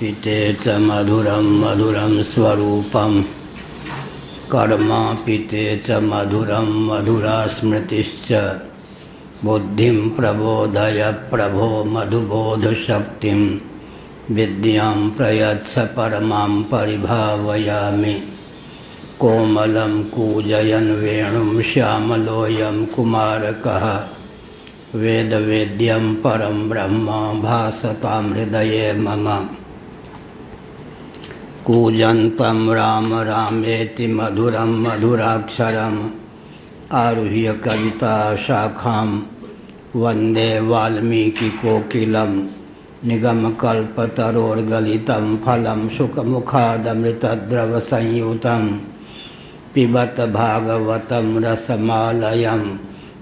कर्मापिते च मधुरं मधुरं स्वरूपं कर्मापिते च मधुरं मधुरा स्मृतिश्च बुद्धिं प्रबोधय प्रभो मधुबोधशक्तिं विद्यां प्रयच्छ परमां परिभावयामि। कोमलं कूजयन् वेणुं श्यामलोऽयं कुमारकः वेदवेद्यं परं ब्रह्म भासतां हृदये मम। कूजन्तं राम रामेति मधुरं मधुराक्षरम् आरुह्य कविताशाखां वन्दे वाल्मीकिकोकिलं निगमकल्पतरोर्गलितं फलं शुकमुखादमृतद्रवसंयुतं पिबत भागवतं रसमालयं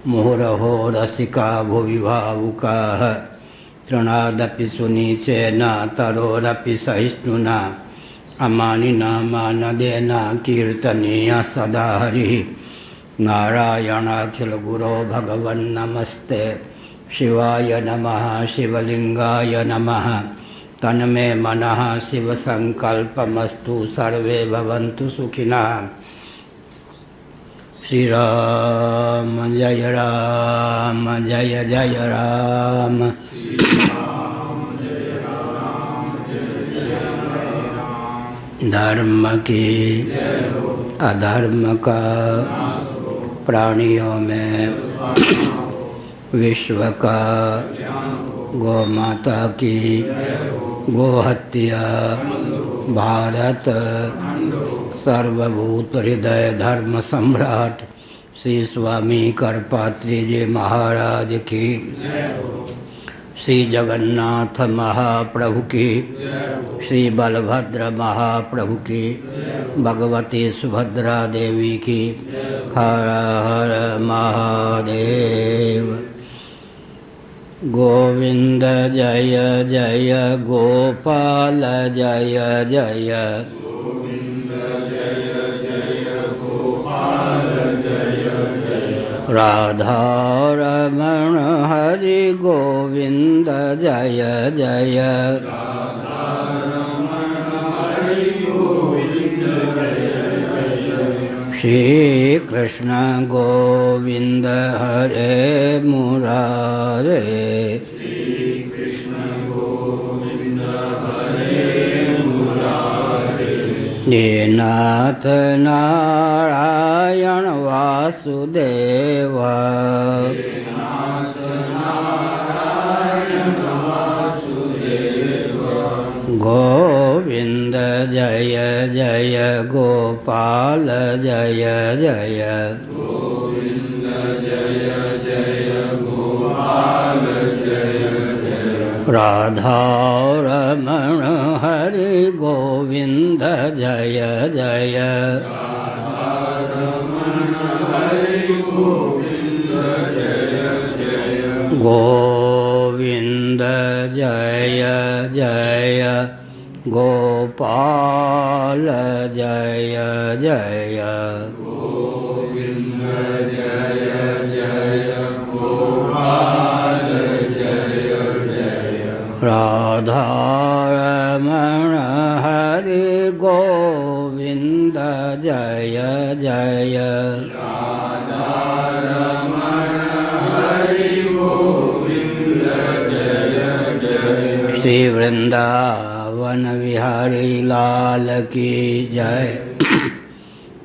मुहुरहो रसिका भुवि भावुकाः। तृणादपि सुनीचेन तरोरपि सहिष्णुना अमानिना मानदेन कीर्तनीयः सदा हरिः। नारायणाखिलगुरो भगवन्नमस्ते शिवाय नमः शिवलिंगाय नमः। तन्मे मनः शिवसंकल्पमस्तु सर्वे भवन्तु सुखिनः। श्री राम जय जय राम। धर्म की अधर्म का प्राणियों में विश्व का गौ माता की गोहत्या भारत सर्वभूत हृदय धर्म सम्राट श्री स्वामी करपात्री जी महाराज की, श्री जगन्नाथ महाप्रभु की, श्री बलभद्र महाप्रभु की, भगवती सुभद्रा देवी की। हर हर महादेव। गोविंद जय जय गोपाल जय जय। राधा रमण हरि गोविंद जय जय। श्री कृष्ण गोविंद हरे मुरारे। हे नाथ नारायण वासुदेव। गोविंद जय जय गोपाल जय जय। गोविंद जय जय गोपाल जय जय। राधा रमण हरि गोविंद जय जय। राधा रमण हरि गोविंद जय जय। गोविंद जय जय गोपाल जय जय। गोविंद जय जय गोपाल जय जय। राधा रमण हरि गोविंद जय जय। राधा रमण हरि गोविंद जय जय। श्री वृंदावन विहारी लाल की जय।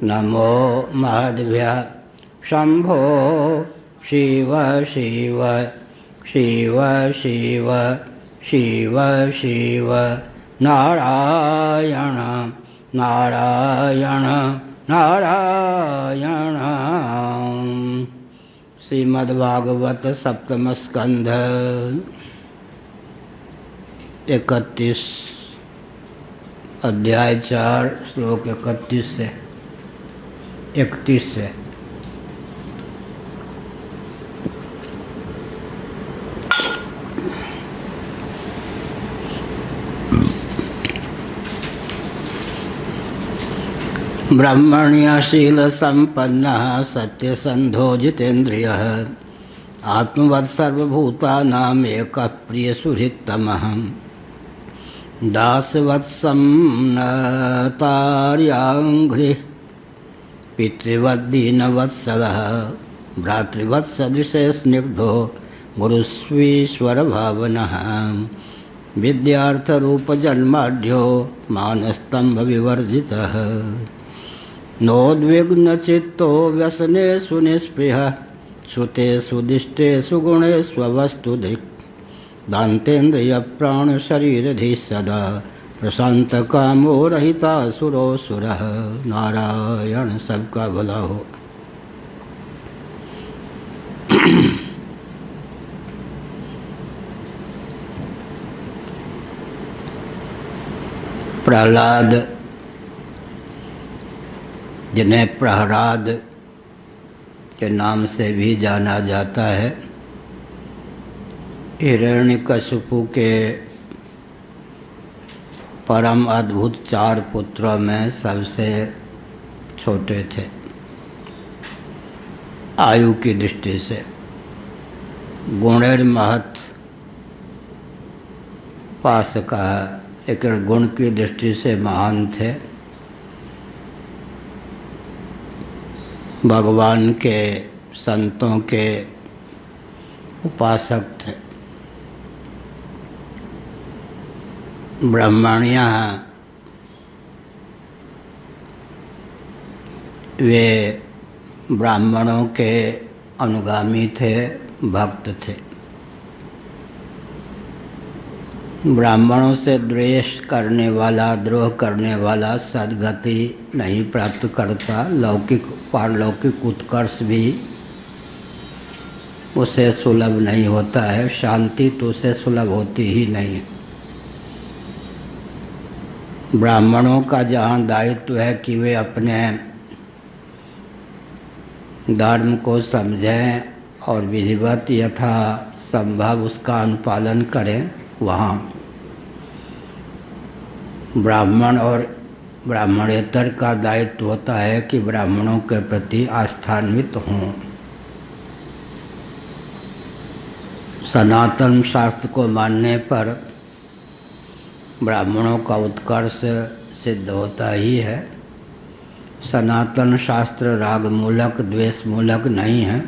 नमो महद्भ्यः शंभो शिव शिव शिव शिव शिव शिव नारायण नारायण नारायण। श्रीमद्भागवत सप्तम स्कंध 31 अध्याय 4 श्लोक 31 से 31 से। ब्रह्मण्यशील संपन्न सत्यसंधो जितेन्द्रिय आत्मवत् सर्वभूतानां एकः प्रियसुहृत्तमः दासवत्सं न तार्याङ्घ्रि पितृवद्दीनवत्सलः भ्रातृवत्सदृशे स्निग्धो गुरुस्वीश्वरभावनः विद्यार्थरूपजन्माढ्यो मानस्तम्भविवर्जितः नोद्विग्नचित्तो व्यसनेषु निःस्पृहः श्रुतेषु दिष्टेषु गुणेष्वस्तुधिक् दान्तेन्द्रियप्राणशरीरधि सदा प्रशान्तकामो रहितासुरोऽसुरः। नारायण सबका भला हो। प्रहलाद, जिन्हें प्रहलाद के नाम से भी जाना जाता है, हिरण्यकशिपु के परम अद्भुत 4 पुत्रों में सबसे छोटे थे आयु की दृष्टि से। गुणेर महत पास कहा, लेकिन गुण की दृष्टि से महान थे। भगवान के संतों के उपासक थे। ब्राह्मणियाँ वे ब्राह्मणों के अनुगामी थे, भक्त थे। ब्राह्मणों से द्वेष करने वाला, द्रोह करने वाला सद्गति नहीं प्राप्त करता। लौकिक पारलौकिक उत्कर्ष भी उसे सुलभ नहीं होता है, शांति तो उसे सुलभ होती ही नहीं। ब्राह्मणों का जहाँ दायित्व है कि वे अपने धर्म को समझें और विधिवत यथा संभव उसका अनुपालन करें, वहाँ ब्राह्मण और ब्राह्मणेतर का दायित्व होता है कि ब्राह्मणों के प्रति आस्थान्वित हों। सनातन शास्त्र को मानने पर ब्राह्मणों का उत्कर्ष सिद्ध होता ही है। सनातन शास्त्र राग मूलक, द्वेष मूलक नहीं है।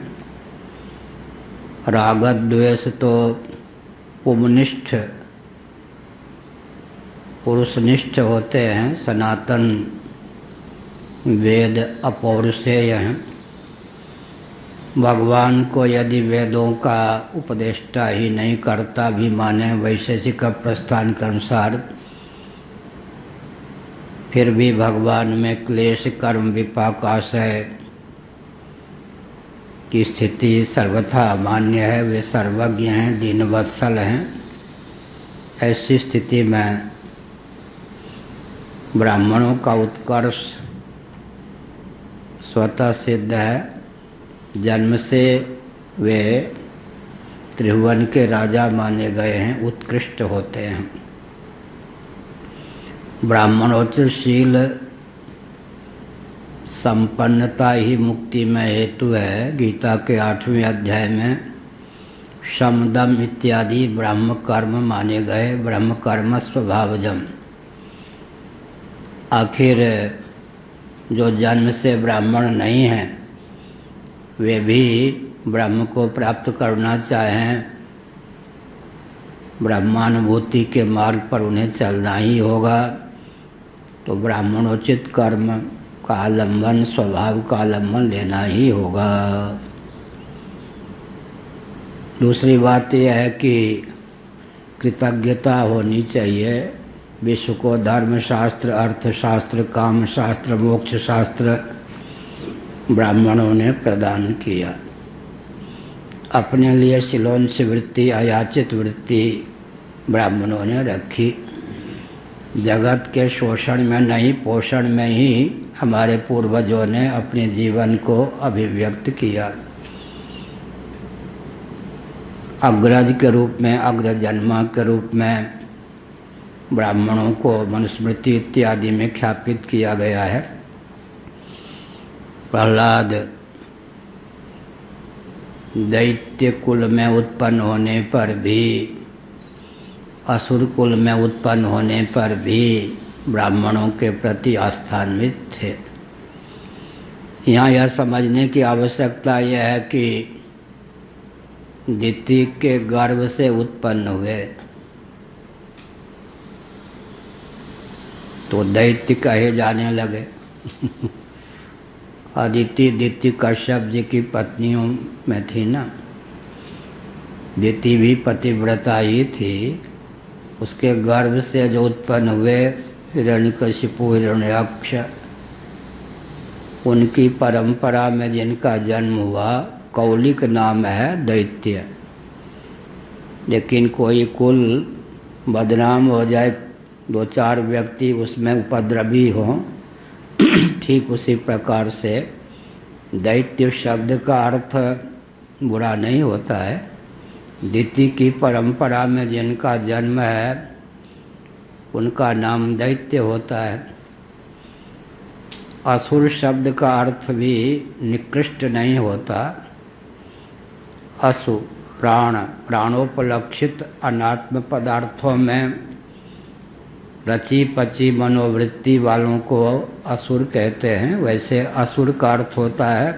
रागत द्वेष तो पुमनिष्ठ, पुरुषनिष्ठ होते हैं। सनातन वेद अपौरुषेय हैं। भगवान को यदि वेदों का उपदेष्टा ही नहीं करता भी माने वैशेषिक प्रस्थान के अनुसार, फिर भी भगवान में क्लेश, कर्म, विपाक, आशय की स्थिति सर्वथा मान्य है। वे सर्वज्ञ हैं, दीनवत्सल हैं। ऐसी स्थिति में ब्राह्मणों का उत्कर्ष स्वतः सिद्ध है। जन्म से वे त्रिभुवन के राजा माने गए हैं, उत्कृष्ट होते हैं। ब्राह्मणोच्चशील संपन्नता ही मुक्ति में हेतु है। गीता के 8वें अध्याय में शम, दम इत्यादि ब्रह्म कर्म माने गए। ब्रह्म कर्म स्वभावजम। आखिर जो जन्म से ब्राह्मण नहीं हैं, वे भी ब्रह्म को प्राप्त करना चाहें, ब्रह्मानुभूति के मार्ग पर उन्हें चलना ही होगा। तो ब्राह्मणोचित कर्म का आलम्बन, स्वभाव का आलम्बन लेना ही होगा। दूसरी बात यह है कि कृतज्ञता होनी चाहिए। विश्व को धर्मशास्त्र, अर्थशास्त्र, काम शास्त्र, मोक्ष शास्त्र ब्राह्मणों ने प्रदान किया। अपने लिए शिलोंच वृत्ति, अयाचित वृत्ति ब्राह्मणों ने रखी। जगत के शोषण में नहीं, पोषण में ही हमारे पूर्वजों ने अपने जीवन को अभिव्यक्त किया। अग्रज के रूप में, अग्रजन्मा के रूप में ब्राह्मणों को मनुस्मृति इत्यादि में ख्यापित किया गया है। प्रहलाद दैत्य कुल में उत्पन्न होने पर भी असुर कुल में उत्पन्न होने पर भी ब्राह्मणों के प्रति आस्थान्वित थे। यहाँ यह समझने की आवश्यकता यह है कि दिति के गर्भ से उत्पन्न हुए तो दैत्य कहे जाने लगे। अदिति दिति कश्यप जी की पत्नियों में थी ना, दिति भी पतिव्रता ही थी। उसके गर्भ से जो उत्पन्न हुए हिरण्यकशिपु हिरण्याक्ष, उनकी परंपरा में जिनका जन्म हुआ कौलिक नाम है दैत्य। लेकिन कोई कुल बदनाम हो जाए, दो चार व्यक्ति उसमें उपद्रवी हों, ठीक उसी प्रकार से दैत्य शब्द का अर्थ बुरा नहीं होता है। दिति की परंपरा में जिनका जन्म है उनका नाम दैत्य होता है। असुर शब्द का अर्थ भी निकृष्ट नहीं होता। असु प्राण, प्राणोपलक्षित अनात्म पदार्थों में रची पची मनोवृत्ति वालों को असुर कहते हैं। वैसे असुर का अर्थ होता है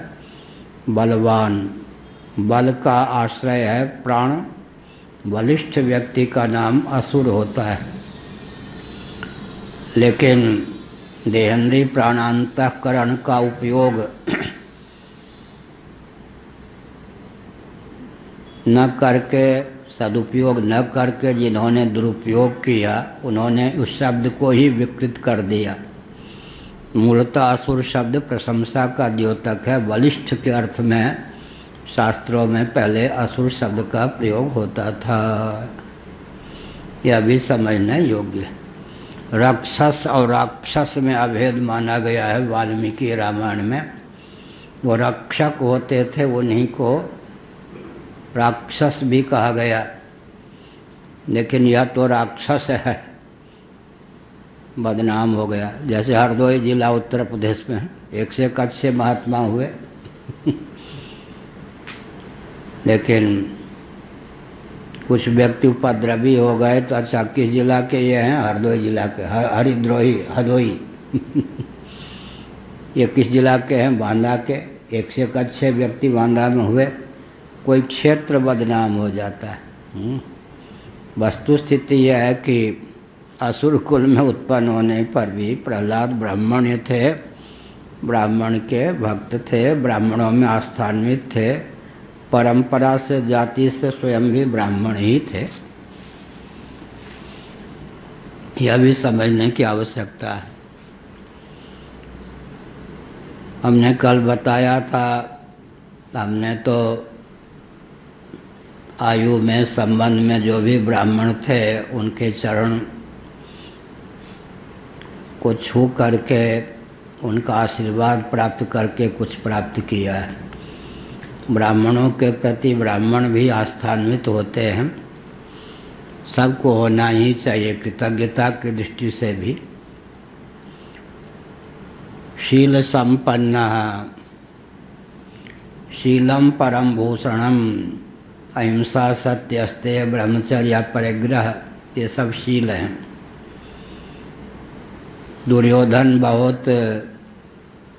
बलवान, बल का आश्रय है प्राण। बलिष्ठ व्यक्ति का नाम असुर होता है। लेकिन देहेंद्रीय प्राणांतःकरण का उपयोग न करके, सदुपयोग न करके जिन्होंने दुरुपयोग किया उन्होंने उस शब्द को ही विकृत कर दिया। मूलतः असुर शब्द प्रशंसा का द्योतक है। बलिष्ठ के अर्थ में शास्त्रों में पहले असुर शब्द का प्रयोग होता था। यह भी समझना योग्य है। राक्षस और राक्षस में अभेद माना गया है वाल्मीकि रामायण में। वो रक्षक होते थे, उन्हीं को राक्षस भी कहा गया। लेकिन यह तो राक्षस है, बदनाम हो गया। जैसे हरदोई जिला उत्तर प्रदेश में एक से एक अच्छे महात्मा हुए लेकिन कुछ व्यक्ति उपद्रवी हो गए तो अच्छा किस जिला के ये हैं? हरदोई जिला के, हरिद्रोही हदोई ये किस जिला के हैं? बांदा के। एक से एक अच्छे व्यक्ति बांदा में हुए, कोई क्षेत्र बदनाम हो जाता है। वस्तु स्थिति यह है कि असुर कुल में उत्पन्न होने पर भी प्रहलाद ब्राह्मण थे, ब्राह्मण के भक्त थे, ब्राह्मणों में आस्थान्वित थे। परंपरा से, जाति से स्वयं भी ब्राह्मण ही थे। यह भी समझने की आवश्यकता है। हमने कल बताया था, हमने तो आयु में संबंध में जो भी ब्राह्मण थे उनके चरण को छू करके उनका आशीर्वाद प्राप्त करके कुछ प्राप्त किया है। ब्राह्मणों के प्रति ब्राह्मण भी आस्थान्वित होते हैं। सबको होना ही चाहिए कृतज्ञता की दृष्टि से भी। शील संपन्न, शीलम परम भूषणम, अहिंसा सत्यस्तेय ब्रह्मचर्य परिग्रह, ये सब शील हैं। दुर्योधन बहुत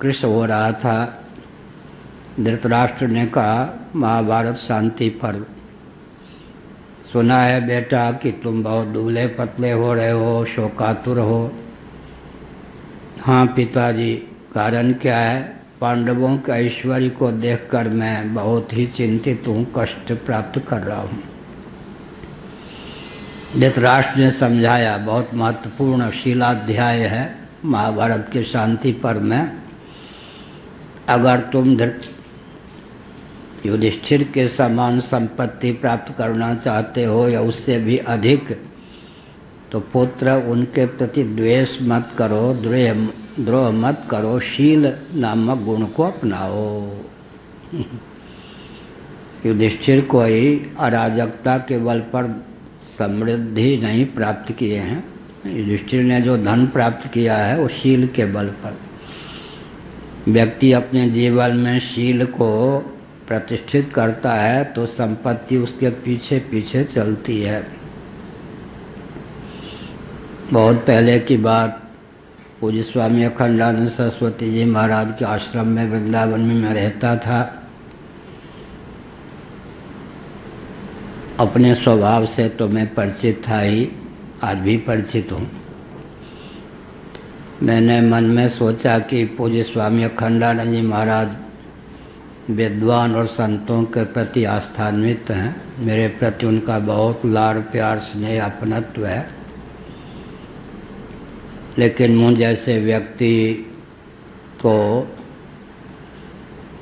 कृष्ण हो रहा था। धृतराष्ट्र ने कहा महाभारत शांति पर्व, सुना है बेटा कि तुम बहुत दुबले पतले हो रहे हो, शोकातुर हो। हाँ पिताजी, कारण क्या है? पांडवों के ऐश्वर्य को देखकर मैं बहुत ही चिंतित हूँ, कष्ट प्राप्त कर रहा हूँ। धृतराष्ट्र ने समझाया, बहुत महत्वपूर्ण शीलाध्याय है महाभारत के शांति पर्व में। अगर तुम युधिष्ठिर के समान संपत्ति प्राप्त करना चाहते हो या उससे भी अधिक, तो पुत्र उनके प्रति द्वेष मत करो, द्रोह मत करो, शील नामक गुण को अपनाओ। युधिष्ठिर कोई अराजकता के बल पर समृद्धि नहीं प्राप्त किए हैं। युधिष्ठिर ने जो धन प्राप्त किया है वो शील के बल पर। व्यक्ति अपने जीवन में शील को प्रतिष्ठित करता है तो संपत्ति उसके पीछे पीछे चलती है। बहुत पहले की बात, पूज्य स्वामी अखंडानंद सरस्वती जी महाराज के आश्रम में वृंदावन में मैं रहता था। अपने स्वभाव से तो मैं परिचित था ही, आज भी परिचित हूँ। मैंने मन में सोचा कि पूज्य स्वामी अखंडानंद जी महाराज विद्वान और संतों के प्रति आस्थान्वित हैं। मेरे प्रति उनका बहुत लाड़ प्यार स्नेह अपनत्व है, लेकिन मुझ जैसे व्यक्ति को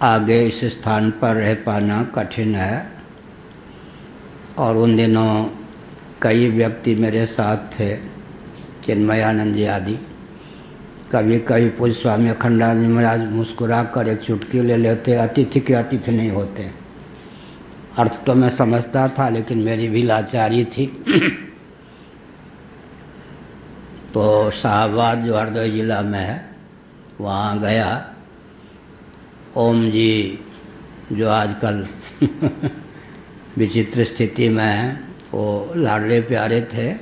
आगे इस स्थान पर रह पाना कठिन है। और उन दिनों कई व्यक्ति मेरे साथ थे, चिन्मयानंद जी आदि। कभी कभी पूज्य स्वामी अखंडानंद जी महाराज मुस्कुरा कर एक चुटकी ले लेते, अतिथि के अतिथि नहीं होते। अर्थ तो मैं समझता था, लेकिन मेरी भी लाचारी थी। तो शाहबाद जो हरदोई जिला में है, वहाँ गया। ओम जी जो आजकल विचित्र स्थिति में हैं, वो लाडले प्यारे थे।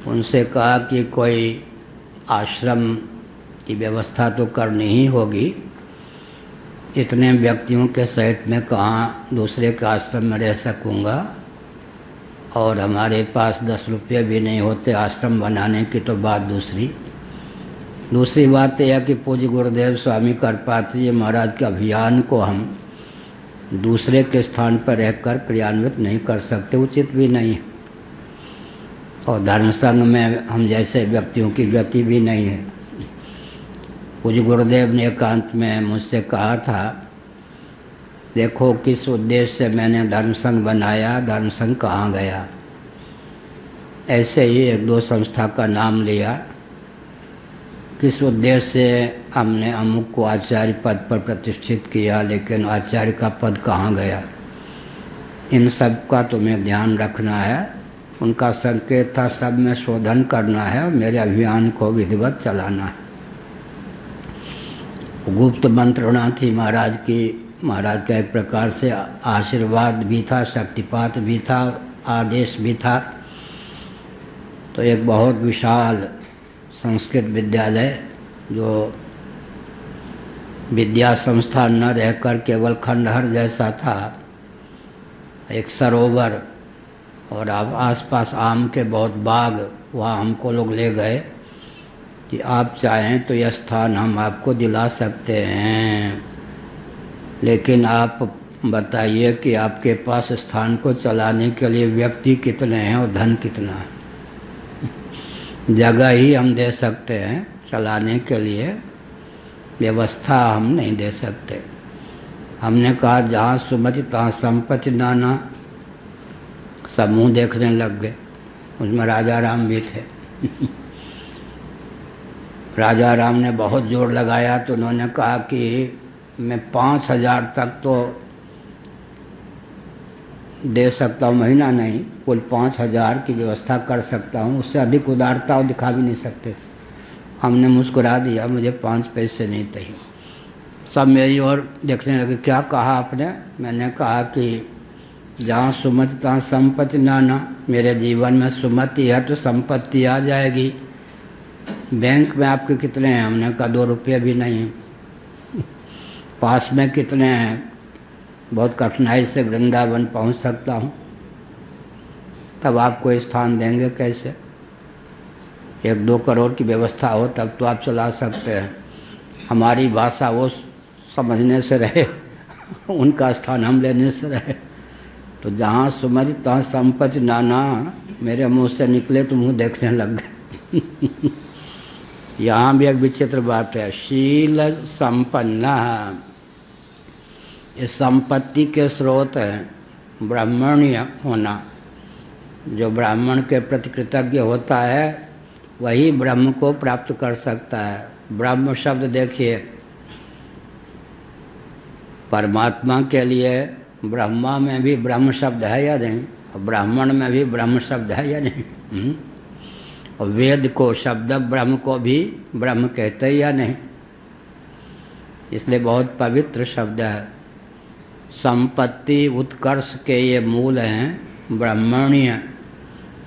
उनसे कहा कि कोई आश्रम की व्यवस्था तो करनी ही होगी, इतने व्यक्तियों के सहित मैं कहाँ दूसरे के आश्रम में रह सकूँगा, और हमारे पास 10 रुपये भी नहीं होते आश्रम बनाने की तो बात दूसरी बात यह है कि पूज्य गुरुदेव स्वामी करपात्री जी महाराज के अभियान को हम दूसरे के स्थान पर रहकर क्रियान्वित नहीं कर सकते, उचित भी नहीं है। और धर्म संघ में हम जैसे व्यक्तियों की गति भी नहीं है। पूज्य गुरुदेव ने एकांत में मुझसे कहा था, देखो किस उद्देश्य से मैंने धर्म संघ बनाया, धर्म संघ कहाँ गया। ऐसे ही एक दो संस्था का नाम लिया, किस उद्देश्य से हमने अमुक को आचार्य पद पर प्रतिष्ठित किया, लेकिन आचार्य का पद कहाँ गया। इन सब का तुम्हें ध्यान रखना है। उनका संकेत था सब में शोधन करना है और मेरे अभियान को विधिवत चलाना है। गुप्त मंत्रणा थी महाराज की। महाराज का एक प्रकार से आशीर्वाद भी था, शक्तिपात भी था, आदेश भी था। तो एक बहुत विशाल संस्कृत विद्यालय, जो विद्या संस्थान न रहकर केवल खंडहर जैसा था, एक सरोवर और आसपास आम के बहुत बाग, वहाँ हमको लोग ले गए कि आप चाहें तो यह स्थान हम आपको दिला सकते हैं, लेकिन आप बताइए कि आपके पास स्थान को चलाने के लिए व्यक्ति कितने हैं और धन कितना है। जगह ही हम दे सकते हैं, चलाने के लिए व्यवस्था हम नहीं दे सकते। हमने कहा जहाँ सुमति तहाँ संपत्ति नाना। सब मुँह देखने लग गए। उसमें राजा राम भी थे। राजा राम ने बहुत जोर लगाया तो उन्होंने कहा कि मैं 5,000 तक तो दे सकता हूँ, महीना नहीं, कुल 5,000 की व्यवस्था कर सकता हूँ, उससे अधिक उदारता दिखा भी नहीं सकते। हमने मुस्कुरा दिया, मुझे 5 पैसे नहीं चाहिए। सब मेरी ओर देखने लगे, क्या कहा आपने। मैंने कहा कि जहाँ सुमति तहाँ संपत्ति नाना। मेरे जीवन में सुमति है तो संपत्ति आ जाएगी। बैंक में आपके कितने हैं। हमने कहा 2 रुपये भी नहीं। पास में कितने हैं। बहुत कठिनाई से वृंदावन पहुंच सकता हूं। तब आपको स्थान देंगे कैसे। 1-2 करोड़ की व्यवस्था हो तब तो आप चला सकते हैं। हमारी भाषा वो समझने से रहे, उनका स्थान हम लेने से रहे। तो जहाँ सुमति तहाँ संपत्ति नाना मेरे मुंह से निकले तो मुँह देखने लग गए। यहाँ भी एक विचित्र बात है। शील संपन्न, ये संपत्ति के स्रोत हैं। ब्राह्मण्य होना, जो ब्राह्मण के प्रति कृतज्ञ होता है वही ब्रह्म को प्राप्त कर सकता है। ब्रह्म शब्द देखिए, परमात्मा के लिए ब्रह्मा में भी ब्रह्म शब्द है या नहीं, और ब्राह्मण में भी ब्रह्म शब्द है या नहीं। और वेद को, शब्द ब्रह्म को भी ब्रह्म कहते या नहीं, इसलिए बहुत पवित्र शब्द है। संपत्ति उत्कर्ष के ये मूल हैं। ब्राह्मण्य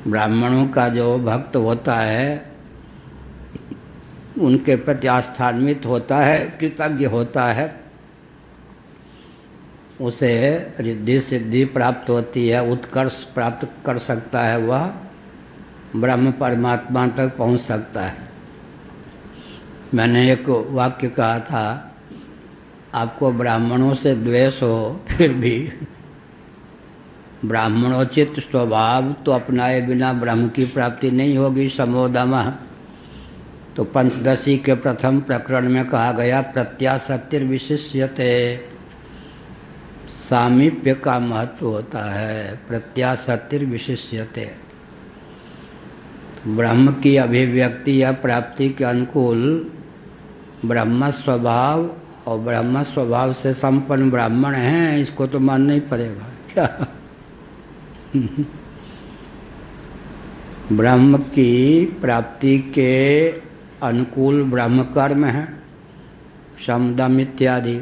ब्राह्मणों का जो भक्त होता है उनके प्रति आस्थान्वित होता है, कृतज्ञ होता है, उसे रिद्धि सिद्धि प्राप्त होती है, उत्कर्ष प्राप्त कर सकता है, वह ब्रह्म परमात्मा तक पहुंच सकता है। मैंने एक वाक्य कहा था, आपको ब्राह्मणों से द्वेष हो फिर भी ब्राह्मणोचित स्वभाव तो अपनाए बिना ब्रह्म की प्राप्ति नहीं होगी। समोदमः तो पंचदशी के प्रथम प्रकरण में कहा गया, प्रत्यासक्तिर्विशिष्यते, सामीप्य का महत्व होता है। प्रत्यासक्तिर्विशिष्यते, ब्रह्म की अभिव्यक्ति या प्राप्ति के अनुकूल ब्रह्म स्वभाव और ब्रह्म स्वभाव से संपन्न ब्राह्मण हैं, इसको तो मानना ही पड़ेगा। क्या ब्रह्म की प्राप्ति के अनुकूल ब्रह्म कर्म है, समदम इत्यादि,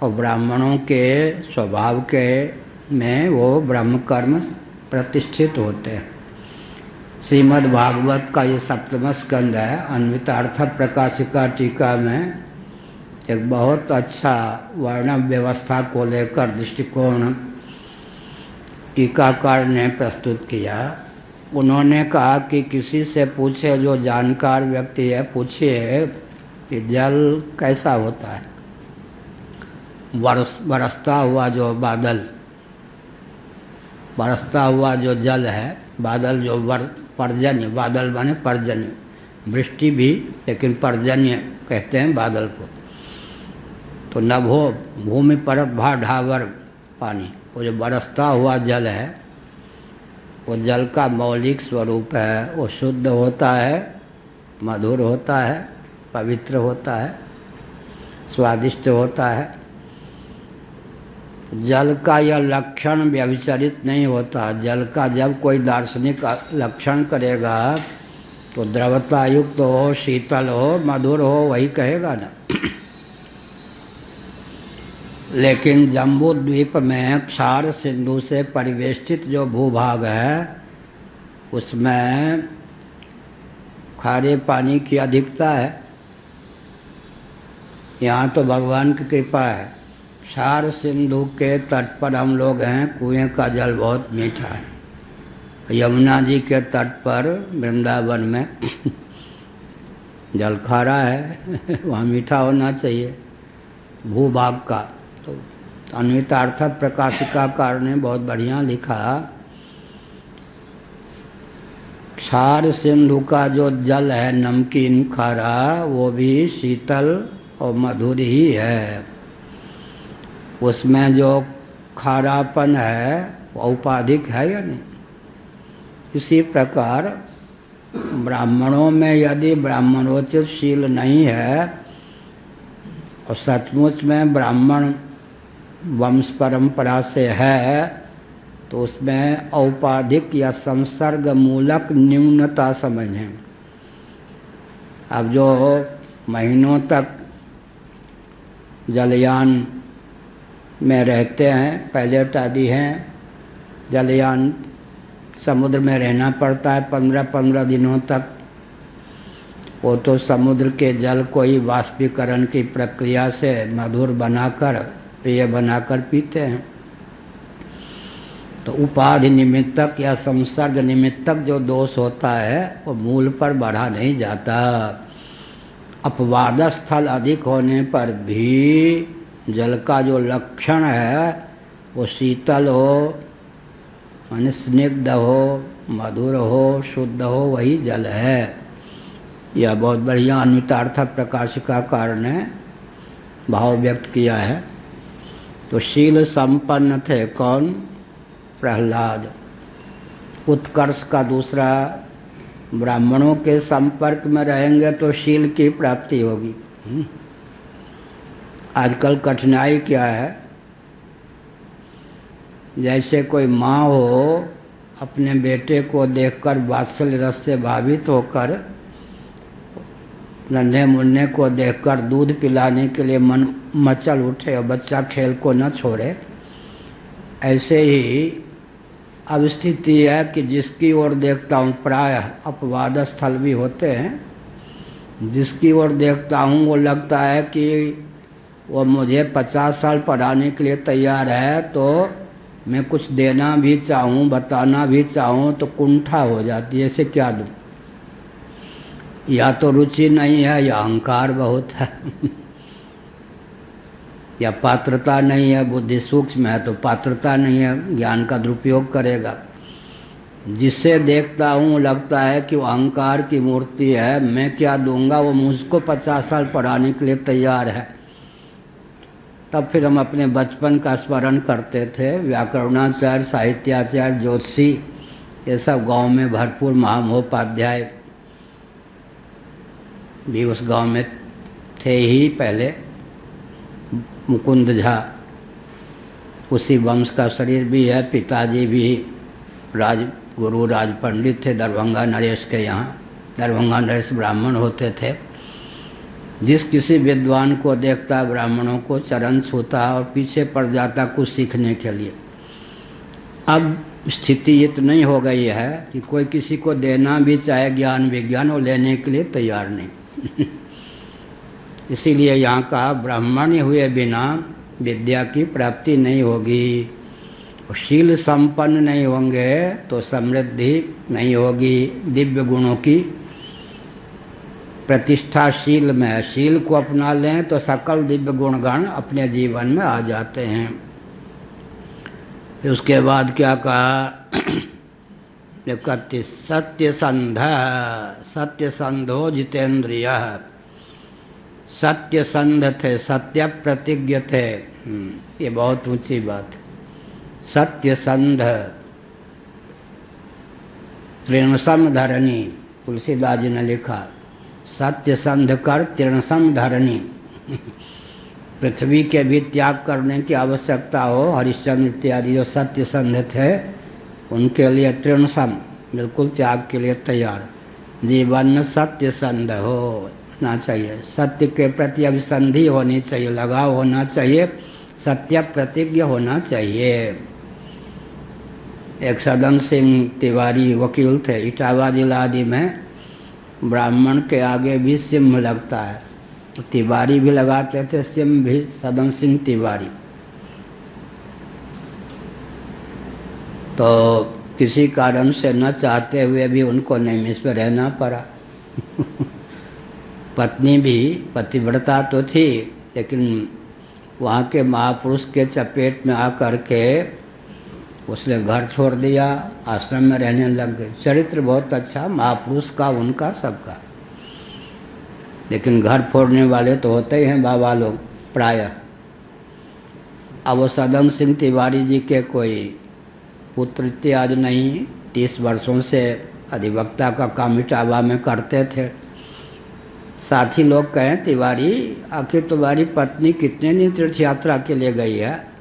और ब्राह्मणों के स्वभाव के में वो ब्रह्म कर्म प्रतिष्ठित होते हैं। श्रीमद् भागवत का ये 7वां स्कंद है। अन्वितार्थ प्रकाशिका टीका में एक बहुत अच्छा वर्ण व्यवस्था को लेकर दृष्टिकोण टीकाकार ने प्रस्तुत किया। उन्होंने कहा कि किसी से पूछे, जो जानकार व्यक्ति है, पूछिए कि जल कैसा होता है। बरसता हुआ जो बादल, बरसता हुआ जो जल है, बादल जो पर्जन्य, बादल माने पर्जन्य, वृष्टि भी, लेकिन पर्जन्य कहते हैं बादल को। तो नभो भूमि परत भा ढावर पानी, वो जो बरसता हुआ जल है, वो जल का मौलिक स्वरूप है। वो शुद्ध होता है, मधुर होता है, पवित्र होता है, स्वादिष्ट होता है। जल का यह लक्षण व्यभिचरित नहीं होता। जल का जब कोई दार्शनिक लक्षण करेगा तो द्रवता युक्त हो, शीतल हो, मधुर हो, वही कहेगा ना। लेकिन जम्बू द्वीप में क्षार सिंधु से परिवेष्टित जो भूभाग है, उसमें खारे पानी की अधिकता है। यहाँ तो भगवान की कृपा है, क्षार सिंधु के तट पर हम लोग हैं, कुएं का जल बहुत मीठा है। यमुना जी के तट पर वृंदावन में जल खारा है, वहाँ मीठा होना चाहिए भूभाग का। तो अन्वितार्थ प्रकाशिकाकार ने बहुत बढ़िया लिखा, क्षार सिंधु का जो जल है नमकीन खारा, वो भी शीतल और मधुर ही है। उसमें जो खारापन है वो औपाधिक है या नहीं। इसी प्रकार ब्राह्मणों में यदि ब्राह्मणोचित शील नहीं है और सचमुच में ब्राह्मण वंश परंपरा से है, तो उसमें औपाधिक या संसर्ग मूलक न्यूनता समझें। अब जो महीनों तक जलयान में रहते हैं, पायलट आदि हैं, जलयान समुद्र में रहना पड़ता है 15-15 दिनों तक। वो तो समुद्र के जल को ही वाष्पीकरण की प्रक्रिया से मधुर बनाकर, पेय बनाकर पीते हैं। तो उपाधि निमित्तक या संसर्ग निमित्तक जो दोष होता है वो मूल पर बढ़ा नहीं जाता। अपवाद स्थल अधिक होने पर भी जल का जो लक्षण है वो शीतल हो, माने स्निग्ध हो, मधुर हो, शुद्ध हो, वही जल है। यह बहुत बढ़िया अन्वितार्थ प्रकाशिकाकार ने भाव व्यक्त किया है। तो शील संपन्न थे कौन? प्रहलाद। उत्कर्ष का दूसरा, ब्राह्मणों के संपर्क में रहेंगे तो शील की प्राप्ति होगी। आजकल कठिनाई क्या है, जैसे कोई माँ हो, अपने बेटे को देखकर वात्सल्य रस से भावित होकर नन्हे मुन्ने को देखकर दूध पिलाने के लिए मन मचल उठे और बच्चा खेल को न छोड़े, ऐसे ही अब स्थिति है कि जिसकी ओर देखता हूँ, प्रायः अपवाद स्थल भी होते हैं, जिसकी ओर देखता हूँ वो लगता है कि वो मुझे 50 साल पढ़ाने के लिए तैयार है, तो मैं कुछ देना भी चाहूँ, बताना भी चाहूँ तो कुंठा हो जाती है, ऐसे क्या दूँ? या तो रुचि नहीं है या अहंकार बहुत है या पात्रता नहीं है, बुद्धि सूक्ष्म है तो पात्रता नहीं है, ज्ञान का दुरुपयोग करेगा। जिससे देखता हूँ लगता है कि वो अहंकार की मूर्ति है, मैं क्या दूंगा, वो मुझको 50 साल पढ़ाने के लिए तैयार है। तब फिर हम अपने बचपन का स्मरण करते थे। व्याकरणाचार्य, साहित्याचार्य, ज्योतिषी, ये सब गांव में भरपूर, महामहोपाध्याय भी उस गांव में थे ही पहले, मुकुंद झा उसी वंश का शरीर भी है, पिताजी भी राजगुरु राज पंडित थे दरभंगा नरेश के यहाँ। दरभंगा नरेश ब्राह्मण होते थे। जिस किसी विद्वान को देखता ब्राह्मणों को चरण छूता और पीछे पड़ जाता कुछ सीखने के लिए। अब स्थिति इतनी हो गई है कि कोई किसी को देना भी चाहे ज्ञान विज्ञान, वो लेने के लिए तैयार नहीं इसीलिए यहाँ कहा ब्राह्मण हुए बिना विद्या की प्राप्ति नहीं होगी, शील संपन्न नहीं होंगे तो समृद्धि नहीं होगी। दिव्य गुणों की प्रतिष्ठा शील में है, शील को अपना लें तो सकल दिव्य गुणगण अपने जीवन में आ जाते हैं। फिर उसके बाद क्या कहा सत्यसंध, सत्यसंधो जितेंद्रिय, सत्यसंध थे, सत्य प्रतिज्ञ थे। ये बहुत ऊंची बात। सत्यसंध तृणसम धरणी, तुलसीदास जी ने लिखा, सत्यसंध कर तृणसम धरणी पृथ्वी के भी त्याग करने की आवश्यकता हो। हरिश्चंद्र इत्यादि जो सत्यसंध थे उनके लिए तृणसम, बिल्कुल त्याग के लिए तैयार। जीवन में सत्यसंध होना चाहिए, सत्य के प्रति अभिसंधि होनी चाहिए, लगाव होना चाहिए, सत्य प्रतिज्ञ होना चाहिए। एक सदन सिंह तिवारी वकील थे, इटावा जिला आदि में ब्राह्मण के आगे भी सिंह लगता है, तो तिवारी भी लगाते थे सिंह भी, सदन सिंह तिवारी। तो किसी कारण से न चाहते हुए भी उनको निमिष पे रहना पड़ा पत्नी भी पतिव्रता तो थी, लेकिन वहाँ के महापुरुष के चपेट में आकर के उसने घर छोड़ दिया, आश्रम में रहने लग गए। चरित्र बहुत अच्छा महापुरुष का, उनका सबका। लेकिन घर फोड़ने वाले तो होते ही हैं बाबा लोग प्रायः। अब वो सदन सिंह तिवारी जी के कोई पुत्र इत्यादि नहीं, 30 वर्षों से अधिवक्ता का काम इटावा में करते थे। साथी लोग कहें तिवारी आखिर तुम्हारी पत्नी कितने दिन तीर्थ यात्रा के लिए गई है?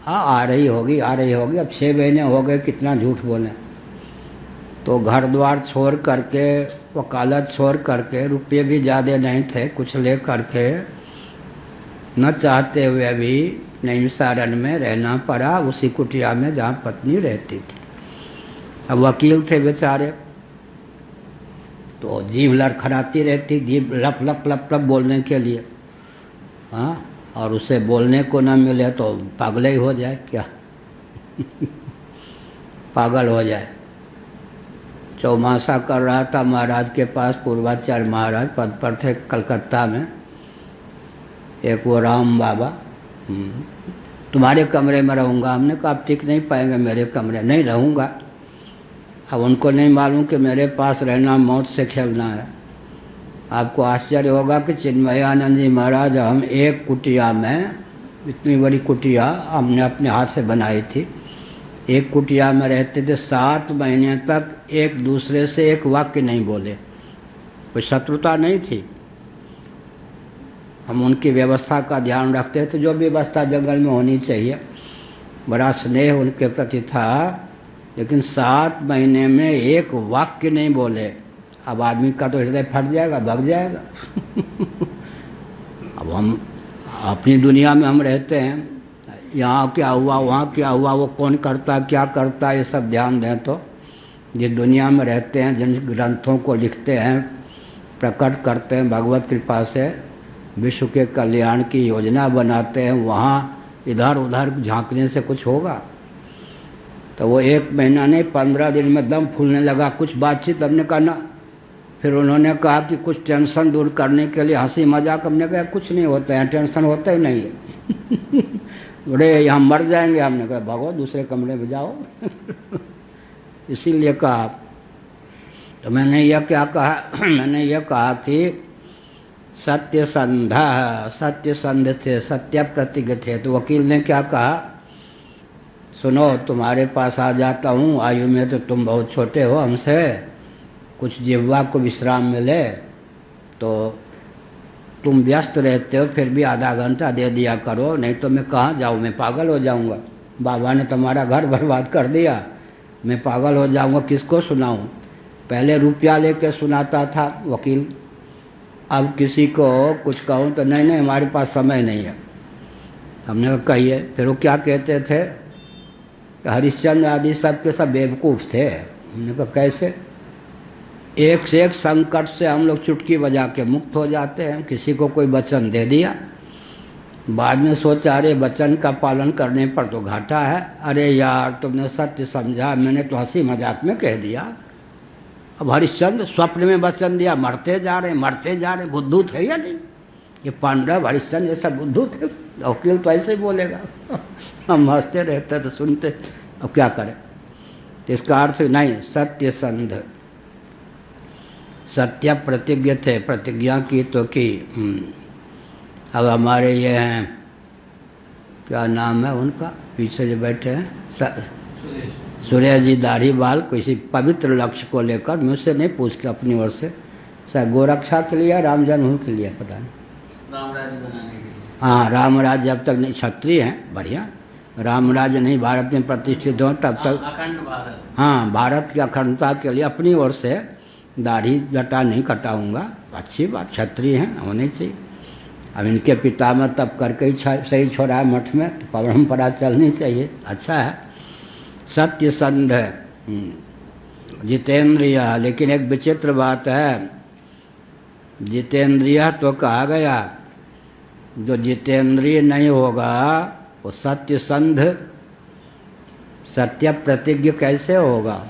आ रही होगी, आ रही होगी, अब 6 महीने हो गए, कितना झूठ बोले। तो घर द्वार छोड़ करके, वकालत छोड़ करके, रुपये भी ज़्यादा नहीं थे, कुछ ले करके न चाहते हुए भी नैमिषारण्य में रहना पड़ा, उसी कुटिया में जहाँ पत्नी रहती थी। अब वकील थे बेचारे, तो जीभ लड़खड़ाती रहती, जीभ लप लप लप लप बोलने के लिए। हाँ, और उसे बोलने को ना मिले तो पागल ही हो जाए क्या पागल हो जाए। चौमासा कर रहा था महाराज के पास, पूर्वाचार्य महाराज पद पर थे कलकत्ता में। एक वो राम बाबा, तुम्हारे कमरे में रहूँगा। हमने कहा आप टिक नहीं पाएंगे मेरे कमरे। नहीं रहूँगा। अब उनको नहीं मालूम कि मेरे पास रहना मौत से खेलना है। आपको आश्चर्य होगा कि चिन्मयानंद जी महाराज, हम एक कुटिया में, इतनी बड़ी कुटिया हमने अपने हाथ से बनाई थी, एक कुटिया में रहते थे। 7 महीने तक एक दूसरे से एक वाक्य नहीं बोले, कोई शत्रुता नहीं थी। हम उनकी व्यवस्था का ध्यान रखते थे, जो व्यवस्था जंगल में होनी चाहिए, बड़ा स्नेह उनके प्रति था। लेकिन 7 महीने में एक वाक्य नहीं बोले। अब आदमी का तो हृदय फट जाएगा, भग जाएगा अब हम अपनी दुनिया में हम रहते हैं, यहाँ क्या हुआ, वहाँ क्या हुआ, वो कौन करता क्या करता, ये सब ध्यान दें तो जिस दुनिया में रहते हैं, जिन ग्रंथों को लिखते हैं, प्रकट करते हैं, भगवत कृपा से विश्व के कल्याण की योजना बनाते हैं, वहाँ इधर उधर झांकने से कुछ होगा? तो वो 1 महीना नहीं 15 दिन में दम फूलने लगा। कुछ बातचीत हमने कहा ना, फिर उन्होंने कहा कि कुछ टेंशन दूर करने के लिए हंसी मजाक। हमने कहा कुछ नहीं होता है, टेंशन होता ही नहीं है। बड़े यहाँ मर जाएंगे। हमने कहा भागो दूसरे कमरे में जाओ। इसीलिए कहा, तो मैंने यह क्या कहा मैंने यह कहा कि सत्य संधा, सत्य संध थे, सत्य प्रतिज्ञ थे। तो वकील ने क्या कहा, सुनो तुम्हारे पास आ जाता हूँ, आयु में तो तुम बहुत छोटे हो हमसे, कुछ जिह्वा को विश्राम मिले तो तुम व्यस्त रहते हो, फिर भी आधा घंटा दे दिया करो, नहीं तो मैं कहाँ जाऊँ, मैं पागल हो जाऊँगा। बाबा ने तुम्हारा घर बर्बाद कर दिया, मैं पागल हो जाऊँगा, किसको सुनाऊँ? पहले रुपया लेके सुनाता था वकील, अब किसी को कुछ कहूँ तो नहीं हमारे पास समय नहीं है। हमने कहा कहिए। फिर वो क्या कहते थे, हरिश्चंद्र आदि सब के सब बेवकूफ़ थे। हमने कहा कैसे? एक से एक संकट से हम लोग चुटकी बजा के मुक्त हो जाते हैं। किसी को कोई वचन दे दिया, बाद में सोचा अरे वचन का पालन करने पर तो घाटा है, अरे यार तुमने सत्य समझा, मैंने तो हंसी मजाक में कह दिया। अब हरिश्चंद्र स्वप्न में वचन दिया, मरते जा रहे, बुद्धू थे या नहीं? ये पांडव हरिश्चंद्र ये सब बुद्धू थे? वकील तो ऐसे ही बोलेगा। हम हंसते रहते तो सुनते, अब क्या करें? तो इसका अर्थ नहीं, सत्य संध, सत्य प्रतिज्ञ थे, प्रतिज्ञा की तो की। अब हमारे ये हैं, क्या नाम है उनका, पीछे जो बैठे हैं, सुरेश जी, दाढ़ी बाल, किसी पवित्र लक्ष्य को लेकर, मुझसे नहीं पूछ के अपनी ओर से, शायद गोरक्षा के लिए, राम जन्मभूमि के लिए, पता नहीं, राम राज्य बनाने के लिए। हाँ, राम राज्य जब तक नहीं, क्षत्रिय हैं बढ़िया, राम राज्य नहीं भारत में प्रतिष्ठित हो तब तक अखंड भारत, हाँ भारत की अखंडता के लिए अपनी ओर से दाढ़ी जटा नहीं कटाऊंगा। अच्छी बात, क्षत्रिय हैं, होने चाहिए। अब इनके पिता में तब करके ही सही छोड़ा है मठ में, तो परंपरा चलनी चाहिए, अच्छा है। सत्य संध, जितेंद्रिय, लेकिन एक विचित्र बात है, जितेंद्रिय तो कहा गया, जो जितेंद्रिय नहीं होगा वो सत्य संध, सत्य प्रतिज्ञ कैसे होगा?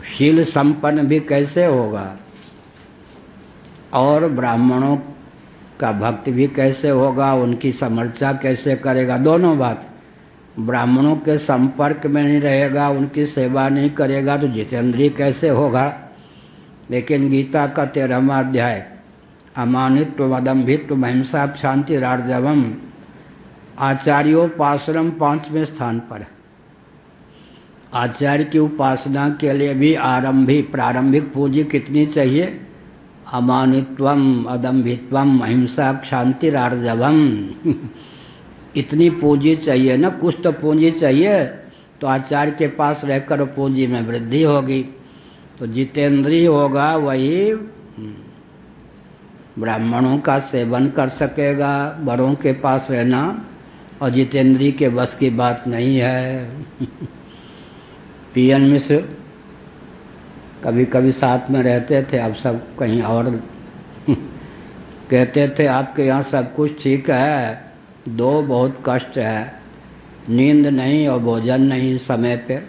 शील संपन्न भी कैसे होगा? और ब्राह्मणों का भक्त भी कैसे होगा? उनकी समर्चा कैसे करेगा? दोनों बात, ब्राह्मणों के संपर्क में नहीं रहेगा, उनकी सेवा नहीं करेगा तो जितेंद्रिय कैसे होगा? लेकिन गीता का 13वां अध्याय, अमानित्व अदम्भित्व अहिंसा शांति रार्जवम, आचार्योपासनम 5वें स्थान पर। आचार्य की उपासना के लिए भी प्रारंभिक पूंजी कितनी चाहिए? अमानित्वम अदम्भित्वम अहिंसा शांति रार्जवम। इतनी पूंजी चाहिए ना, कुछ तो पूंजी चाहिए, तो आचार्य के पास रहकर पूंजी में वृद्धि होगी। तो जितेंद्रिय होगा वही ब्राह्मणों का सेवन कर सकेगा, बड़ों के पास रहना और जितेंद्रिय के बस की बात नहीं है। पीएन मिश्र कभी कभी साथ में रहते थे, अब सब कहीं और। कहते थे आपके यहाँ सब कुछ ठीक है, दो बहुत कष्ट है, नींद नहीं और भोजन नहीं समय पे,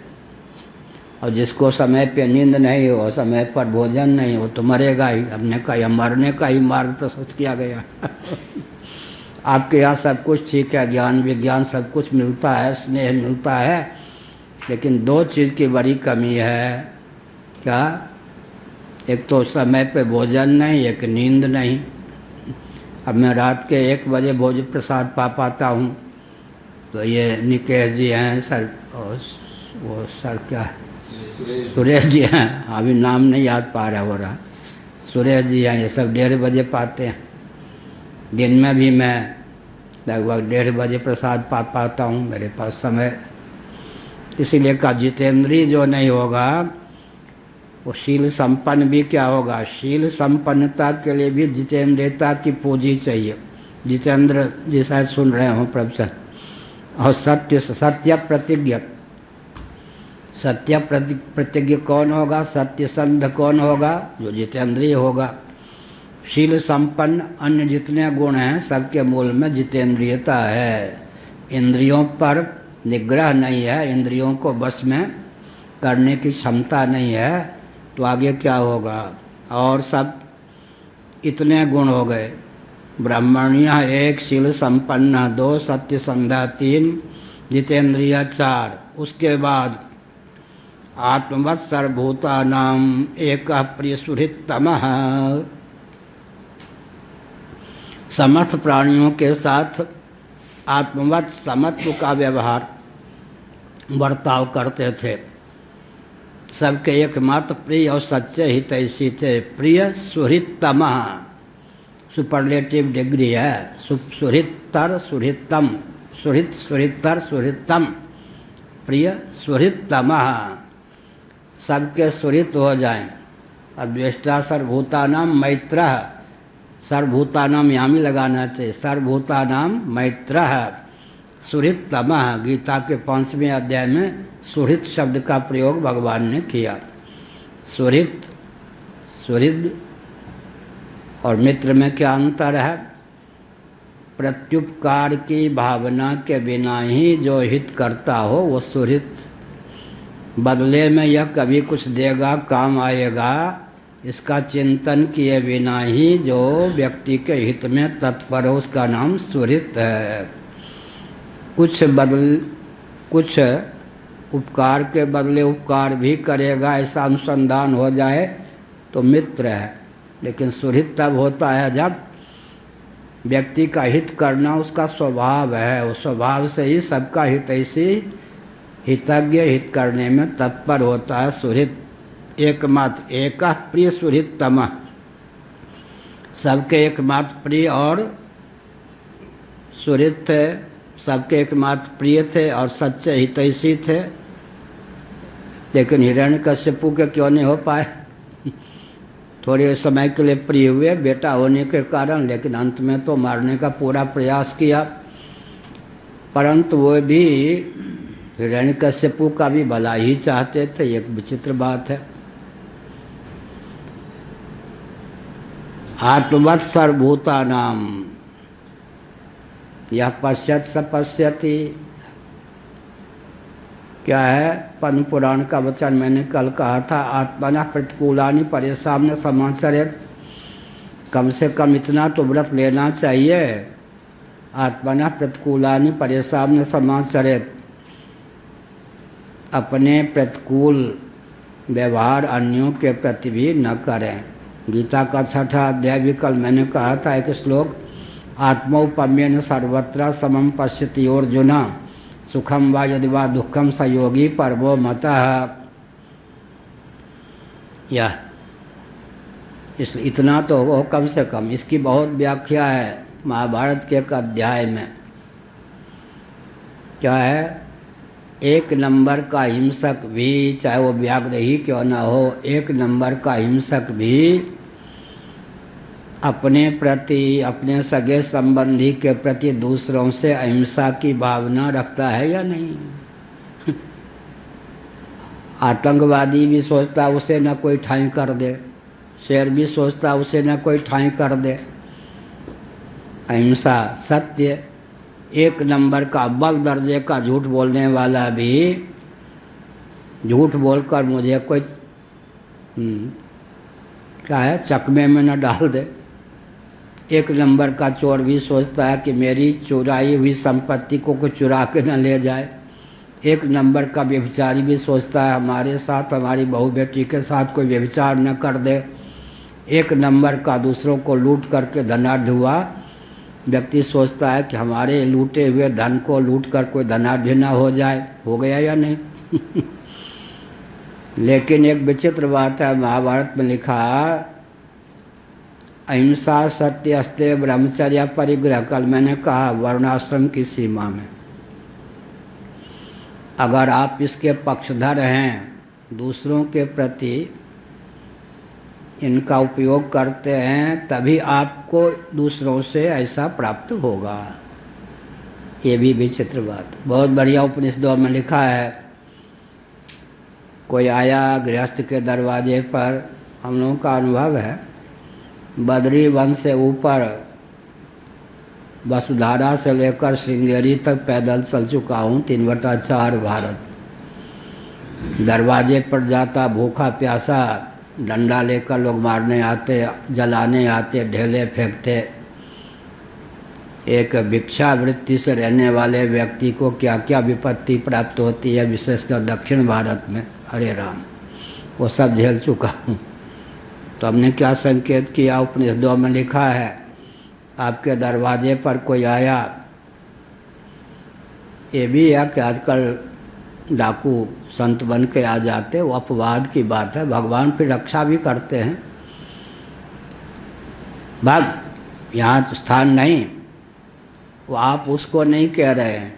और जिसको समय पे नींद नहीं हो, समय पर भोजन नहीं हो, तो मरेगा ही। हमने कहा मरने का ही मार्ग प्रशस्त किया गया। आपके यहाँ सब कुछ ठीक है, ज्ञान विज्ञान सब कुछ मिलता है, स्नेह मिलता है, लेकिन दो चीज़ की बड़ी कमी है। क्या? एक तो समय पे भोजन नहीं, एक नींद नहीं। अब मैं रात के 1 बजे भोजन प्रसाद पा पाता हूँ, तो ये निकेश जी हैं सर, वो सर क्या है, सुरेश जी हैं, अभी नाम नहीं याद पा रहा, सुरेश जी हैं, ये सब 1:30 बजे पाते हैं। दिन में भी मैं लगभग 1:30 बजे प्रसाद पा पाता हूँ, मेरे पास समय। इसीलिए कहा जितेंद्रिय जो नहीं होगा वो शील संपन्न भी क्या होगा? शील संपन्नता के लिए भी जितेंद्रियता की पूंजी चाहिए। जितेंद्र जी शायद सुन रहे हो प्रवचन, और सत्य प्रतिज्ञ, सत्य प्रतिज्ञ कौन होगा? सत्य संध कौन होगा? जो जितेंद्रिय होगा। शील संपन्न अन्य जितने गुण हैं सबके मूल में जितेंद्रियता है। इंद्रियों पर निग्रह नहीं है, इंद्रियों को बस में करने की क्षमता नहीं है, तो आगे क्या होगा? और सब इतने गुण हो गए। ब्राह्मण्य 1, शील संपन्न 2, सत्य संधा 3, जितेंद्रिय 4। उसके बाद आत्मवत् सर्वभूतानां एकः प्रियसुहृत्तमः, समस्त प्राणियों के साथ आत्मवत् समत्व का व्यवहार बर्ताव करते थे। सबके एकमात्र प्रिय और सच्चे हितैषी थे। प्रिय सुहृत्तमः सुपरलेटिव डिग्री है। सुहृत्तर सुहृत्तम, सुहृत सुहृत्तर सुहृत्तम, प्रिय सुहृत्तमः, सबके सुहृत हो जाएं। अद्वेष्टा सर्वभूतानां मैत्रः, सर्वभूतानां यहाँ भी लगाना चाहिए, सर्वभूतानां मैत्रः सुहृत्तमः। गीता के 5वें अध्याय में सुहृत शब्द का प्रयोग भगवान ने किया। सुहृत, सुहृद और मित्र में क्या अंतर है? प्रत्युपकार की भावना के बिना ही जो हित करता हो वो सुहृत। बदले में यह कभी कुछ देगा, काम आएगा, इसका चिंतन किए बिना ही जो व्यक्ति के हित में तत्पर हो उसका नाम सुहृत है। कुछ उपकार के बदले उपकार भी करेगा, ऐसा अनुसंधान हो जाए तो मित्र है। लेकिन सुहृत तब होता है जब व्यक्ति का हित करना उसका स्वभाव है, उस स्वभाव से ही सबका हितैषी, हितज्ञ, हित करने में तत्पर होता है सुहृत। एकमात्र एकः प्रिय सुहृत्तमः, सबके एकमात्र प्रिय और सुहृत थे, सबके एकमात्र प्रिय थे और सच्चे हितैषी थे। लेकिन हिरण्यकश्यपु के क्यों नहीं हो पाए? थोड़े समय के लिए प्रिय हुए बेटा होने के कारण, लेकिन अंत में तो मारने का पूरा प्रयास किया। परंतु वो भी हिरण्यकश्यपु का भी भला ही चाहते थे। एक विचित्र बात है। आत्मवत् सर्वभूतानां यह पश्यत स पश्यति, क्या है? पद्म पुराण का वचन मैंने कल कहा था। आत्मना प्रतिकूलानि परेशान न समाचरेत, कम से कम इतना तो व्रत लेना चाहिए। आत्मना प्रतिकूलानि परेशान न समाचरेत, अपने प्रतिकूल व्यवहार अन्यों के प्रति भी न करें। गीता का 6वां अध्याय भी कल मैंने कहा था एक श्लोक, आत्मौपम्येन सर्वत्र समं पश्यति अर्जुन, सुखम वा यदि वा दुखम स योगी परमो मतः। यह इसलिए इतना तो हो कम से कम। इसकी बहुत व्याख्या है महाभारत के एक अध्याय में। क्या है? एक नंबर का हिंसक भी, चाहे वो व्याघ्र ही क्यों न हो, एक नंबर का हिंसक भी अपने प्रति, अपने सगे संबंधी के प्रति दूसरों से अहिंसा की भावना रखता है या नहीं? आतंकवादी भी सोचता उसे न कोई ठाई कर दे, शेर भी सोचता उसे न कोई ठाई कर दे। अहिंसा, सत्य, एक नंबर का अव्वल दर्जे का झूठ बोलने वाला भी झूठ बोलकर मुझे कोई क्या है चकमे में न डाल दे। एक नंबर का चोर भी सोचता है कि मेरी चुराई हुई संपत्ति को कोई चुरा के न ले जाए। एक नंबर का व्यभिचारी भी सोचता है हमारे साथ, हमारी बहू बेटी के साथ कोई व्यभिचार न कर दे। एक नंबर का दूसरों को लूट करके धनाढ़ हुआ व्यक्ति सोचता है कि हमारे लूटे हुए धन को लूट कर कोई धनाढ़ न हो जाए। हो गया या नहीं? लेकिन एक विचित्र बात है, महाभारत में लिखा, अहिंसा सत्य अस्ते ब्रह्मचर्य परिग्रह। कल मैंने कहा वर्णाश्रम की सीमा में अगर आप इसके पक्षधर हैं, दूसरों के प्रति इनका उपयोग करते हैं, तभी आपको दूसरों से ऐसा प्राप्त होगा। ये भी विचित्र बात। बहुत बढ़िया उपनिषदों में लिखा है, कोई आया गृहस्थ के दरवाजे पर, हम लोगों का अनुभव है, बद्री वन से ऊपर वसुधारा से लेकर श्रृंगेरी तक पैदल चल चुका हूँ, 3/4 भारत। दरवाजे पर जाता भूखा प्यासा, डंडा लेकर लोग मारने आते, जलाने आते, ढेले फेंकते। एक भिक्षावृत्ति से रहने वाले व्यक्ति को क्या क्या विपत्ति प्राप्त होती है, विशेषकर दक्षिण भारत में, हरे राम, वो सब झेल चुका हूँ। तो हमने क्या संकेत किया, उपनिषदों में लिखा है, आपके दरवाजे पर कोई आया। ये भी है कि आजकल डाकू संत बन के आ जाते, वो अपवाद की बात है, भगवान फिर रक्षा भी करते हैं। भक्त यहाँ स्थान नहीं, वो आप उसको नहीं कह रहे हैं।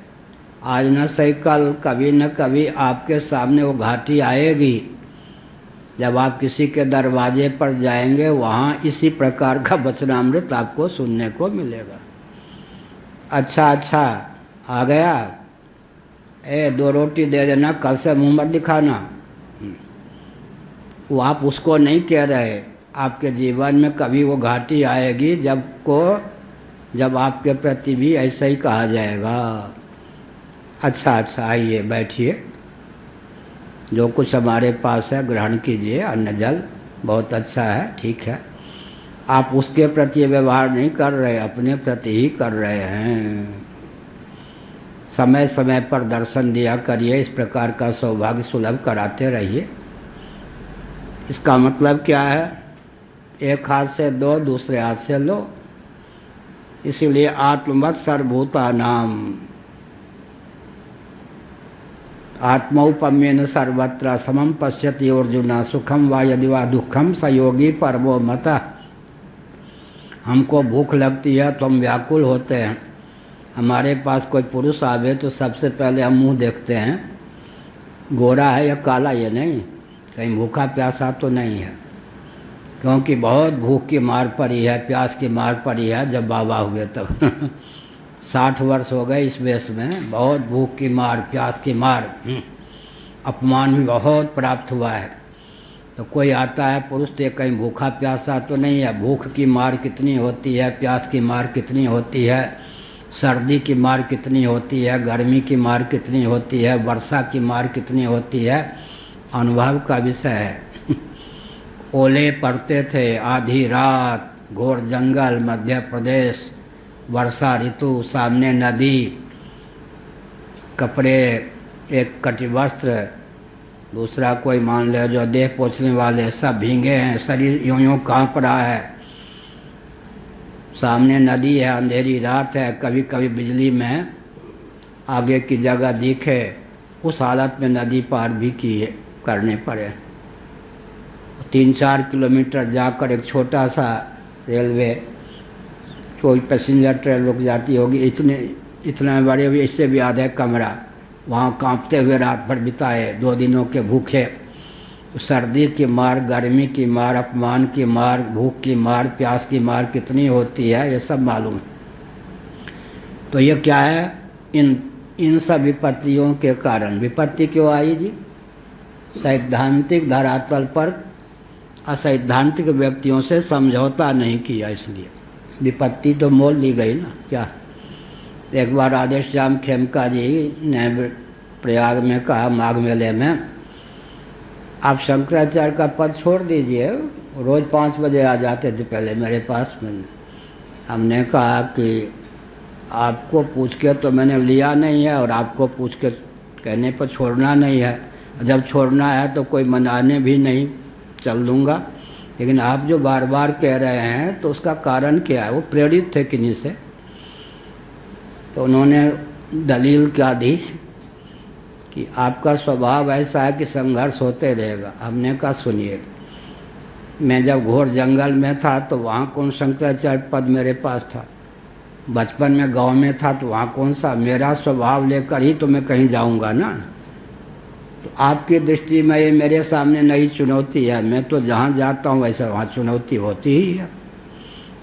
आज न सही कल कभी न कभी आपके सामने वो घाटी आएगी, जब आप किसी के दरवाजे पर जाएंगे, वहाँ इसी प्रकार का वचनामृत आपको सुनने को मिलेगा। अच्छा अच्छा आ गया, 2 रोटी दे देना, कल से मुँह मत दिखाना। वो आप उसको नहीं कह रहे। आपके जीवन में कभी वो घाटी आएगी जब आपके प्रति भी ऐसा ही कहा जाएगा। अच्छा अच्छा आइए बैठिए, जो कुछ हमारे पास है ग्रहण कीजिए, अन्न जल बहुत अच्छा है, ठीक है। आप उसके प्रति व्यवहार नहीं कर रहे, अपने प्रति ही कर रहे हैं। समय समय पर दर्शन दिया करिए, इस प्रकार का सौभाग्य सुलभ कराते रहिए। इसका मतलब क्या है, एक हाथ से दो, दूसरे हाथ से लो। इसीलिए आत्मवत् सर्वभूतानां आत्मौपम्येन सर्वत्र समं पश्यति अर्जुन, सुखम वा यदि वा दुखम स योगी परमो मतः। हमको भूख लगती है तो हम व्याकुल होते हैं। हमारे पास कोई पुरुष आवे तो सबसे पहले हम मुंह देखते हैं, गोरा है या काला, ये नहीं कहीं भूखा प्यासा तो नहीं है, क्योंकि बहुत भूख की मार पड़ी है, प्यास की मार पड़ी है जब बाबा हुए तब 60 वर्ष हो गए इस वेश में। बहुत भूख की मार, प्यास की मार, अपमान भी बहुत प्राप्त हुआ है। तो कोई आता है पुरुष तो कहीं भूखा प्यासा तो नहीं है। भूख की मार कितनी होती है, प्यास की मार कितनी होती है, सर्दी की मार कितनी होती है, गर्मी की मार कितनी होती है, वर्षा की मार कितनी होती है, अनुभव का विषय है। ओले पड़ते थे, आधी रात, घोर जंगल, मध्य प्रदेश, वर्षा ऋतु, सामने नदी, कपड़े, एक कटिवस्त्र, दूसरा कोई मान ले जो देह पोंछने वाले, सब भींगे हैं, शरीर यूं यूं कांप रहा है, सामने नदी है, अंधेरी रात है, कभी कभी बिजली में आगे की जगह दिखे, उस हालत में नदी पार भी करने पड़े। 3-4 किलोमीटर जाकर एक छोटा सा रेलवे, कोई पैसेंजर ट्रेन रुक जाती होगी, इतना बड़े भी, इससे भी आधा कमरा, वहाँ कांपते हुए रात भर बिताए, 2 दिनों के भूखे। सर्दी की मार, गर्मी की मार, अपमान की मार, भूख की मार, प्यास की मार कितनी होती है, ये सब मालूम है। तो ये क्या है, इन सब विपत्तियों के कारण। विपत्ति क्यों आई जी? सैद्धांतिक धरातल पर असैद्धांतिक व्यक्तियों से समझौता नहीं किया, इसलिए विपत्ति तो मोल ली गई ना। क्या एक बार राधेश्याम खेमका जी ने प्रयाग में कहा, माघ मेले में, आप शंकराचार्य का पद छोड़ दीजिए, रोज़ 5 बजे आ जाते थे पहले मेरे पास में। हमने कहा कि आपको पूछ के तो मैंने लिया नहीं है, और आपको पूछ के कहने पर छोड़ना नहीं है। जब छोड़ना है तो कोई मनाने भी नहीं, चल दूँगा। लेकिन आप जो बार बार कह रहे हैं तो उसका कारण क्या है? वो प्रेरित थे किन्हीं से, तो उन्होंने दलील क्या दी कि आपका स्वभाव ऐसा है कि संघर्ष होते रहेगा। हमने कहा सुनिए, मैं जब घोर जंगल में था तो वहाँ कौन शंकराचार्य पद मेरे पास था, बचपन में गांव में था तो वहाँ कौन सा, मेरा स्वभाव लेकर ही तो मैं कहीं जाऊँगा ना। तो आपकी दृष्टि में ये मेरे सामने नई चुनौती है, मैं तो जहाँ जाता हूँ वैसे वहाँ चुनौती होती ही है।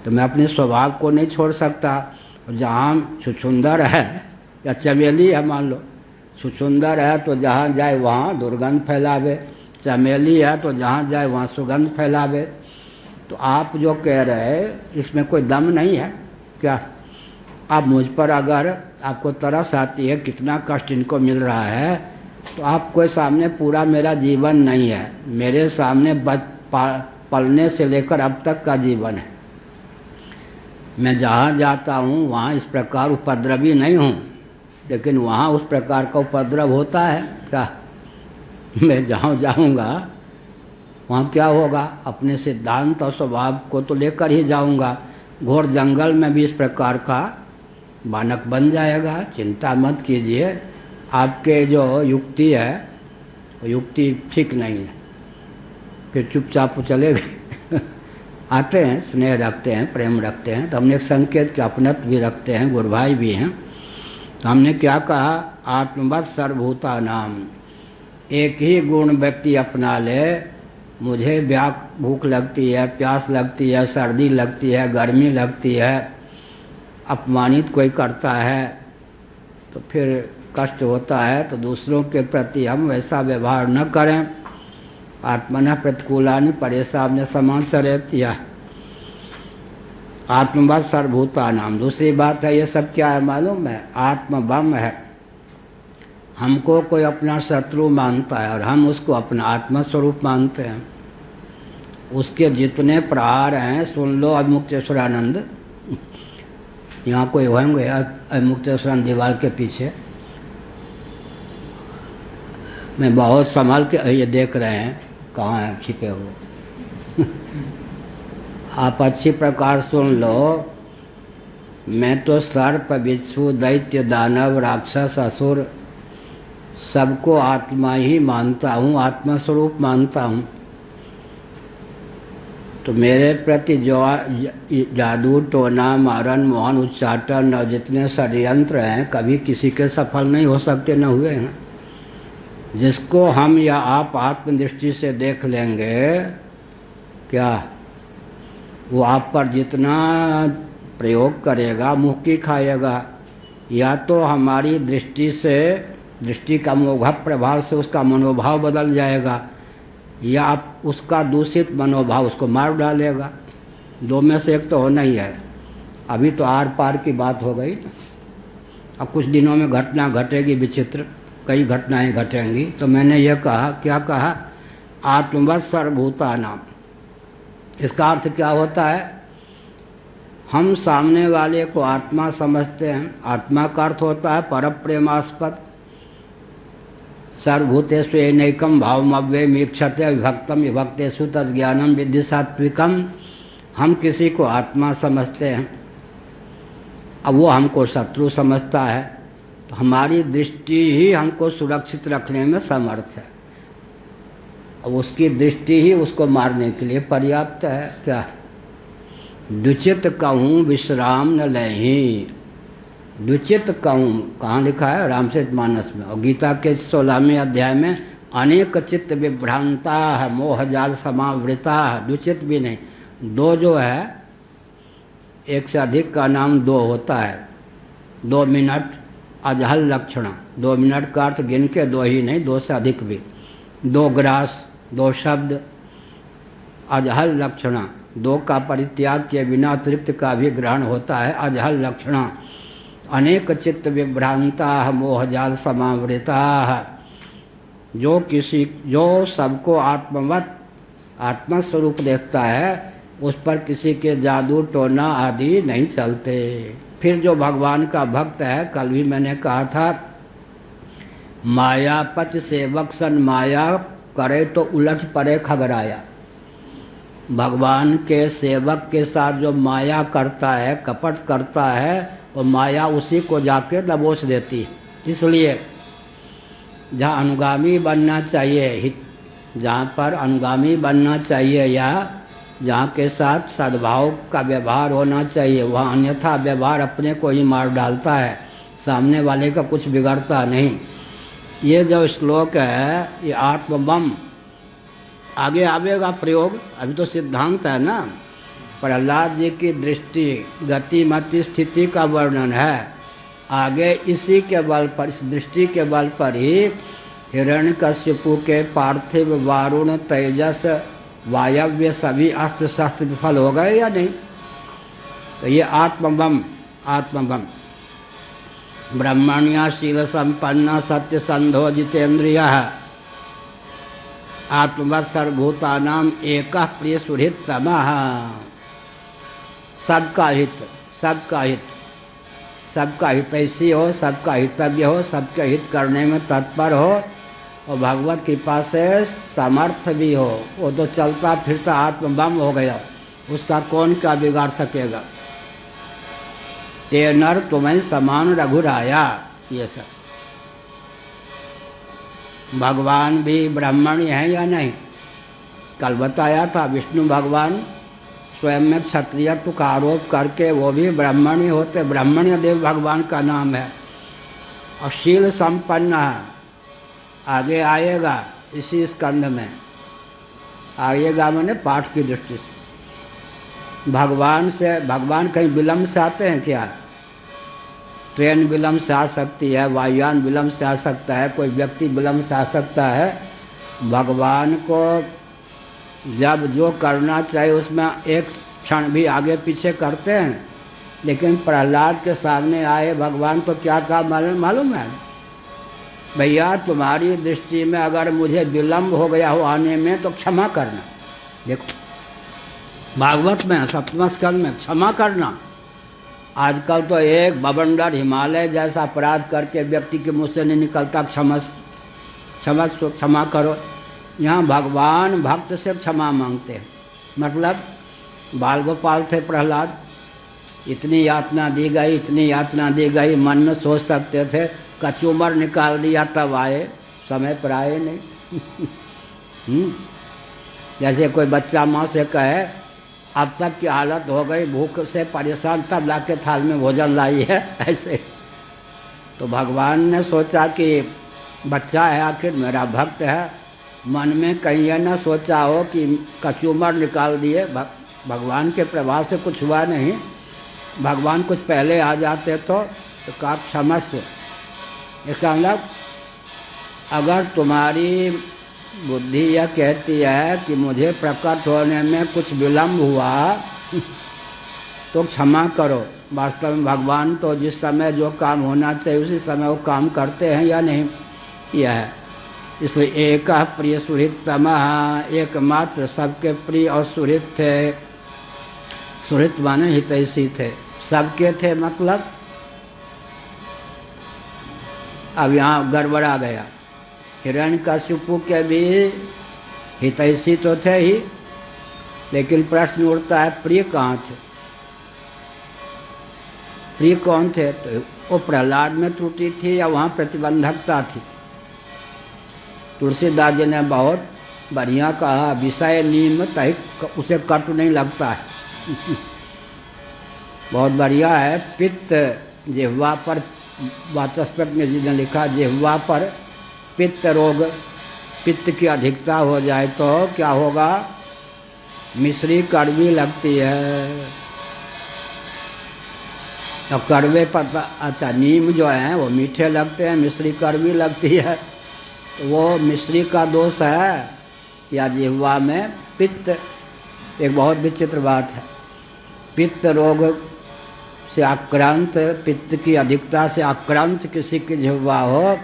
तो मैं अपने स्वभाव को नहीं छोड़ सकता। जहाँ छुछुंदर है या चमेली है मान लो, सुंदर है तो जहाँ जाए वहाँ दुर्गंध फैलावे, चमेली है तो जहाँ जाए वहाँ सुगंध फैलावे। तो आप जो कह रहे हैं इसमें कोई दम नहीं है क्या? आप मुझ पर अगर आपको तरस आती है कितना कष्ट इनको मिल रहा है, तो आपके सामने पूरा मेरा जीवन नहीं है, मेरे सामने पलने से लेकर अब तक का जीवन है। मैं जहाँ जाता हूँ वहाँ इस प्रकार उपद्रवी नहीं हूँ, लेकिन वहाँ उस प्रकार का उपद्रव होता है क्या? मैं जहाँ जाऊँगा वहाँ क्या होगा? अपने सिद्धांत और स्वभाव को तो लेकर ही जाऊँगा। घोर जंगल में भी इस प्रकार का बानक बन जाएगा। चिंता मत कीजिए, आपके जो युक्ति है वो युक्ति ठीक नहीं है, फिर चुपचाप चले गए। आते हैं, स्नेह रखते हैं, प्रेम रखते हैं, तो हमने एक संकेत के अपनत्व भी रखते हैं, गुरु भाई भी हैं। तो हमने क्या कहा? आत्मवत् सर्वभूता नाम। एक ही गुण व्यक्ति अपना ले, मुझे भूख लगती है, प्यास लगती है, सर्दी लगती है, गर्मी लगती है, अपमानित कोई करता है तो फिर कष्ट होता है, तो दूसरों के प्रति हम वैसा व्यवहार न करें। आत्मनः प्रतिकूलानि परेशान समाचरेत्। आत्मवत् सर्वभूतानाम। दूसरी बात है, ये सब क्या है मालूम है? आत्मबम है। हमको कोई अपना शत्रु मानता है और हम उसको अपना आत्मस्वरूप मानते हैं। उसके जितने प्रहार हैं सुन लो। अमुक्तेश्वरानंद, यहाँ कोई होंगे अमुक्तेश्वरानंद दीवार के पीछे, मैं बहुत संभाल के ये देख रहे हैं कहाँ हैं छिपे हुए। आप अच्छी प्रकार सुन लो। मैं तो सर्प, बिच्छू, दैत्य, दानव, राक्षस, असुर सबको आत्मा ही मानता हूँ, आत्मा स्वरूप मानता हूँ। तो मेरे प्रति जो जादू, टोना, मारन, मोहन, उच्चाटन और जितने षड्यंत्र हैं कभी किसी के सफल नहीं हो सकते, न हुए हैं। जिसको हम या आप आत्मदृष्टि से देख लेंगे, क्या वो आप पर जितना प्रयोग करेगा मुँह की खाएगा। या तो हमारी दृष्टि से, दृष्टि का मोह प्रभाव से उसका मनोभाव बदल जाएगा, या आप उसका दूषित मनोभाव उसको मार डालेगा। दो में से एक तो होना ही है। अभी तो आर पार की बात हो गई, अब कुछ दिनों में घटना घटेगी विचित्र, कई घटनाएं घटेंगी। तो मैंने यह कहा, क्या कहा? आत्मवत् सर्वभूतानाम। इसका अर्थ क्या होता है? हम सामने वाले को आत्मा समझते हैं। आत्मा का अर्थ होता है परप्रेमास्पद। सर्वभूतेषु एकैकं भावमव्ययमीक्षते विभक्तं विभक्तेषु तज्ज्ञानं विद्धि सात्विकम्। हम किसी को आत्मा समझते हैं, अब वो हमको शत्रु समझता है, तो हमारी दृष्टि ही हमको सुरक्षित रखने में समर्थ है। अब उसकी दृष्टि ही उसको मारने के लिए पर्याप्त है। क्या? द्विचित कहूँ विश्राम न लहीं। द्विचित कहूँ कहाँ लिखा है? रामचरितमानस में। और गीता के 16वें अध्याय में अनेक चित्त विभ्रांता है मोह जाल समावृता है। द्विचित भी नहीं, दो जो है, एक से अधिक का नाम दो होता है। 2 मिनट अजहल लक्षण। 2 मिनट का अर्थ गिन के दो ही नहीं, 2 से अधिक भी। 2 ग्रास, 2 शब्द, अजहल लक्षण। 2 का परित्याग के बिना अतिरिक्त का भी ग्रहण होता है, अजहल लक्षण। अनेक चित्त विभ्रांता मोह जाल समावृता। जो सबको आत्मवत, आत्मस्वरूप देखता है, उस पर किसी के जादू टोना आदि नहीं चलते। फिर जो भगवान का भक्त है, कल भी मैंने कहा था, मायापति सेवक सन माया करे तो उलट पड़े खगराया। भगवान के सेवक के साथ जो माया करता है, कपट करता है, और माया उसी को जाके दबोच देती है। इसलिए जहाँ अनुगामी बनना चाहिए, जहाँ पर अनुगामी बनना चाहिए या जहाँ के साथ सद्भाव का व्यवहार होना चाहिए, वहाँ अन्यथा व्यवहार अपने को ही मार डालता है, सामने वाले का कुछ बिगड़ता नहीं। ये जो श्लोक है ये आत्मबम, आगे आवेगा प्रयोग, अभी तो सिद्धांत है ना। प्रहलाद जी की दृष्टि, गति, मति, स्थिति का वर्णन है। आगे इसी के बल पर, इस दृष्टि के बल पर ही हिरण्यकश्यपु के पार्थिव, वारुण, तेजस, वायव्य सभी अस्त्र शस्त्र विफल हो गए या नहीं? तो ये आत्मबम, आत्मबम ब्रह्मण्य शील संपन्न सत्य संधो जितेन्द्रिय आत्मवत् सर्वभूतानाम एक प्रिय सुहृततमः। सबका हित, सबका हित, सबका हितैषी हो, सबका हितज्ञ हो, सबके हित करने में तत्पर हो और भगवत कृपा से समर्थ भी हो, वो तो चलता फिरता आत्मबम हो गया, उसका कौन क्या बिगाड़ सकेगा। ते नर तुम्हें समान रघुराया, ये सब। भगवान भी ब्राह्मणी हैं या नहीं? कल बताया था विष्णु भगवान स्वयं में क्षत्रियत्व का आरोप करके वो भी ब्राह्मणी होते, ब्राह्मण्य देव भगवान का नाम है। और शील संपन्न है, आगे आएगा इसी स्कंध में आएगा, मैंने पाठ की दृष्टि से। भगवान कहीं विलम्ब से आते हैं क्या? ट्रेन विलम्ब से आ सकती है, वायुयान विलम्ब से आ सकता है, कोई व्यक्ति विलम्ब से आ सकता है। भगवान को जब जो करना चाहिए उसमें एक क्षण भी आगे पीछे करते हैं। लेकिन प्रहलाद के सामने आए भगवान तो क्या कहा मालूम है? भैया तुम्हारी दृष्टि में अगर मुझे विलम्ब हो गया हो आने में तो क्षमा करना। देखो भागवत में सप्तम स्कंध में क्षमा करना। आजकल तो एक बवंडर हिमालय जैसा अपराध करके व्यक्ति के मुँह से नहीं निकलता क्षमा करो। यहाँ भगवान भक्त से क्षमा मांगते हैं। मतलब बाल गोपाल थे प्रहलाद, इतनी यातना दी गई, इतनी यातना दी गई, मन में सोच सकते थे कचूमर निकाल दिया तब आए, समय पर आए नहीं। जैसे कोई बच्चा माँ से कहे अब तक की हालत हो गई भूख से परेशान, तब लाके थाल में भोजन लाई है, ऐसे। तो भगवान ने सोचा कि बच्चा है आखिर मेरा भक्त है, मन में कहीं यह न सोचा हो कि कचूमर निकाल दिए। भगवान के प्रभाव से कुछ हुआ नहीं। भगवान कुछ पहले आ जाते तो कहा क्षमस्व। इसका मतलब अगर तुम्हारी बुद्धि यह कहती है कि मुझे प्रकट होने में कुछ विलम्ब हुआ तो क्षमा करो। वास्तव में भगवान तो जिस समय जो काम होना चाहिए उसी समय वो काम करते हैं या नहीं, यह है। इसलिए एक प्रिय सुहृततमः, एकमात्र सबके प्रिय और सुहृत थे। सुहृत माने हितैषी थे, सबके थे। मतलब अब यहाँ गड़बड़ा गया। हिरण्यकश्यपु के भी हितैषी तो थे ही, लेकिन प्रश्न उठता है प्रिय कहाँ थे? प्रिय कौन थे? तो वो प्रहलाद में त्रुटि थी या वहाँ प्रतिबंधकता थी? तुलसीदास जी ने बहुत बढ़िया कहा, विषय नियमित है उसे कट नहीं लगता है। बहुत बढ़िया है। पित्त जिह्वा पर, वाचस्पति जी ने लिखा जिह्वा पर पित्त रोग, पित्त की अधिकता हो जाए तो क्या होगा? मिश्री कड़वी लगती है। तो कड़वे पत्ता, अच्छा नीम जो है वो मीठे लगते हैं, मिश्री कड़वी लगती है। तो वो मिश्री का दोष है या जिह्वा में पित्त। एक बहुत विचित्र बात है। पित्त रोग से आक्रांत, पित्त की अधिकता से आक्रांत किसी की जिह्वा हो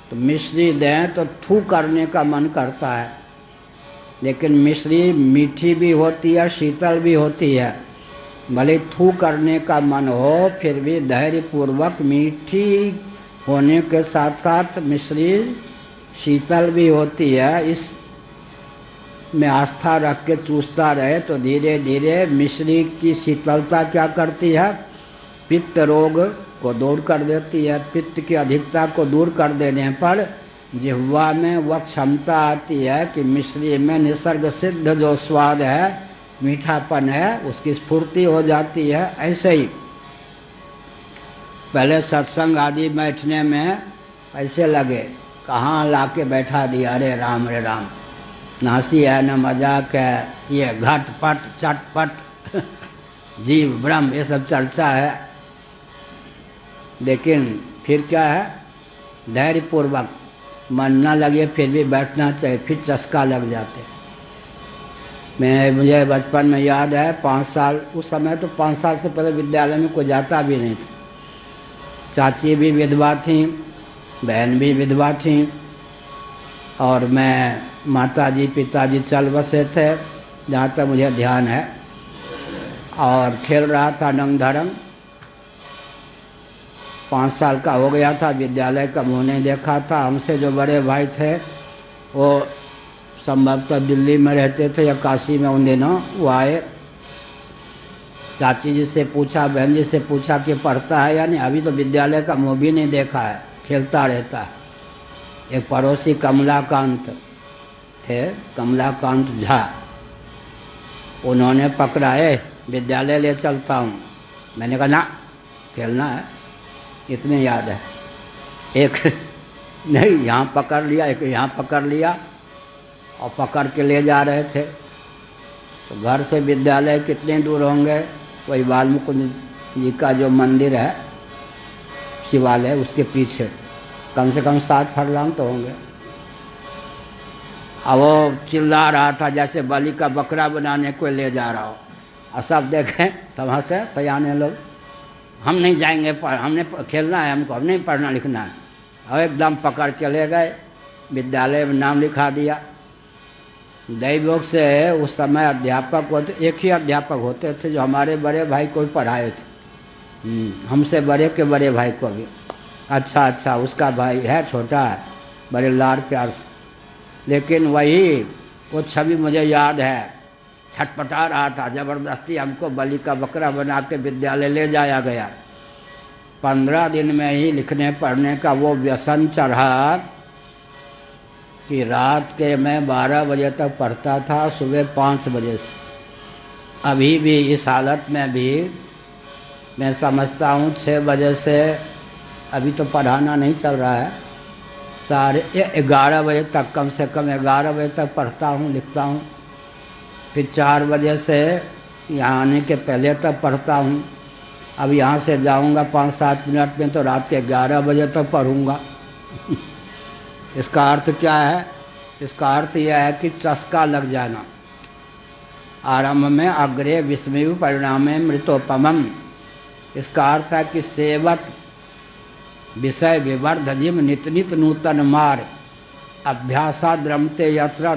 तो मिश्री दें तो थू करने का मन करता है। लेकिन मिश्री मीठी भी होती है, शीतल भी होती है। भले थू करने का मन हो फिर भी धैर्यपूर्वक, मीठी होने के साथ साथ मिश्री शीतल भी होती है, इस में आस्था रख के चूसता रहे तो धीरे धीरे मिश्री की शीतलता क्या करती है? पित्त रोग को दूर कर देती है। पित्त की अधिकता को दूर कर देने पर जिह्वा में वह क्षमता आती है कि मिश्री में निसर्ग सिद्ध जो स्वाद है, मीठापन है, उसकी स्फूर्ति हो जाती है। ऐसे ही पहले सत्संग आदि बैठने में ऐसे लगे, कहाँ लाके बैठा दिया, अरे राम रे राम, न हंसी है न मजाक है, ये घटपट चटपट जीव ब्रह्म ये सब चर्चा है। लेकिन फिर क्या है, धैर्यपूर्वक मन न लगे फिर भी बैठना चाहिए, फिर चस्का लग जाते। मुझे बचपन में याद है 5 साल, उस समय तो 5 साल से पहले विद्यालय में कोई जाता भी नहीं था। चाची भी विधवा थी, बहन भी विधवा थी, और मैं, माताजी पिताजी चल बसे थे जहाँ तक मुझे ध्यान है, और खेल रहा था नंग धरंग। 5 साल का हो गया था, विद्यालय का मुँह नहीं देखा था। हमसे जो बड़े भाई थे वो संभवतः दिल्ली में रहते थे या काशी में उन दिनों, वो आए। चाची जी से पूछा, बहन जी से पूछा कि पढ़ता है या नहीं, अभी तो विद्यालय का मुँह भी नहीं देखा है, खेलता रहता है। एक पड़ोसी कमलाकांत थे, कमलाकांत झा, उन्होंने पकड़ाए, विद्यालय ले चलता हूँ। मैंने कहा ना, खेलना है, इतने याद है। एक नहीं यहाँ पकड़ लिया, एक यहाँ पकड़ लिया, और पकड़ के ले जा रहे थे। तो घर से विद्यालय कितने दूर होंगे, वही वाल्मीकि जी का जो मंदिर है, शिवालय, उसके पीछे कम से कम 7 फरलांग तो होंगे। अब वो चिल्ला रहा था जैसे बलि का बकरा बनाने को ले जा रहा हो, और सब देखें, समझ से सयाने लोग, हम नहीं जाएंगे, हमने खेलना है, हमको, हम नहीं पढ़ना लिखना है। और एकदम पकड़ के ले गए, विद्यालय में नाम लिखा दिया। दैवयोग से उस समय अध्यापक होते, एक ही अध्यापक होते थे जो हमारे बड़े भाई को भी पढ़ाए थे, हमसे बड़े के बड़े भाई को भी। अच्छा, उसका भाई है, छोटा है, बड़े लाड प्यार से। लेकिन वही वो छवि मुझे याद है, छटपटा रहा था, ज़बरदस्ती हमको बलि का बकरा बना के विद्यालय ले जाया गया। 15 दिन में ही लिखने पढ़ने का वो व्यसन चढ़ा कि रात के मैं 12 बजे तक पढ़ता था, सुबह 5 बजे से। अभी भी इस हालत में भी मैं समझता हूँ 6 बजे से, अभी तो पढ़ाना नहीं चल रहा है, 11:30 बजे तक, कम से कम 11 बजे तक पढ़ता हूँ, लिखता हूँ। फिर 4 बजे से यहाँ आने के पहले तक पढ़ता हूँ। अब यहाँ से जाऊँगा 5-7 मिनट में, तो रात के 11 बजे तक पढ़ूँगा। इसका अर्थ क्या है? इसका अर्थ यह है कि चस्का लग जाना। आरंभ में अग्रे विस्मय परिणामे मृतोपमम। इसका अर्थ है कि सेवत विषय विवर्ध जिम नित नित नूतन मार, अभ्यासाद रमते यत्र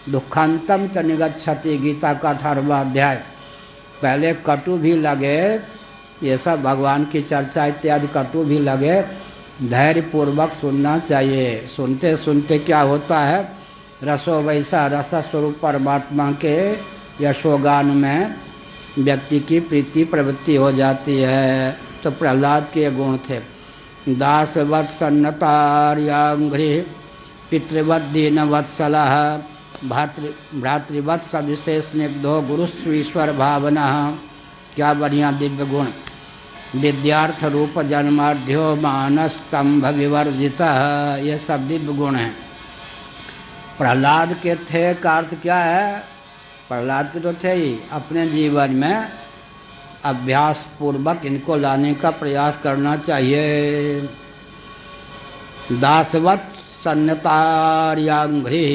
दुखांतम च निगच्छति। गीता का 18वां अध्याय। पहले कटु भी लगे, ये सब भगवान की चर्चा इत्यादि कटु भी लगे, धैर्यपूर्वक सुनना चाहिए। सुनते सुनते क्या होता है, रसो वैसा रस स्वरूप परमात्मा के यशोगान में व्यक्ति की प्रीति प्रवृत्ति हो जाती है। तो प्रहलाद के गुण थे, दासवत् सन्नतार्यांघ्रि, पितृवत् दीनवत्सलः, भ्रातृवत् सदृशे स्निग्धो गुरुस्वीश्वर भावना। क्या बढ़िया दिव्य गुण। विद्यार्थ रूप जन्माढ्यो मानस्तंभ विवर्जितः, ये सब दिव्य गुण हैं। प्रहलाद के थे का अर्थ क्या है? प्रहलाद के तो थे ही, अपने जीवन में अभ्यास पूर्वक इनको लाने का प्रयास करना चाहिए। दासवत् सन्नतार्यांघ्रि,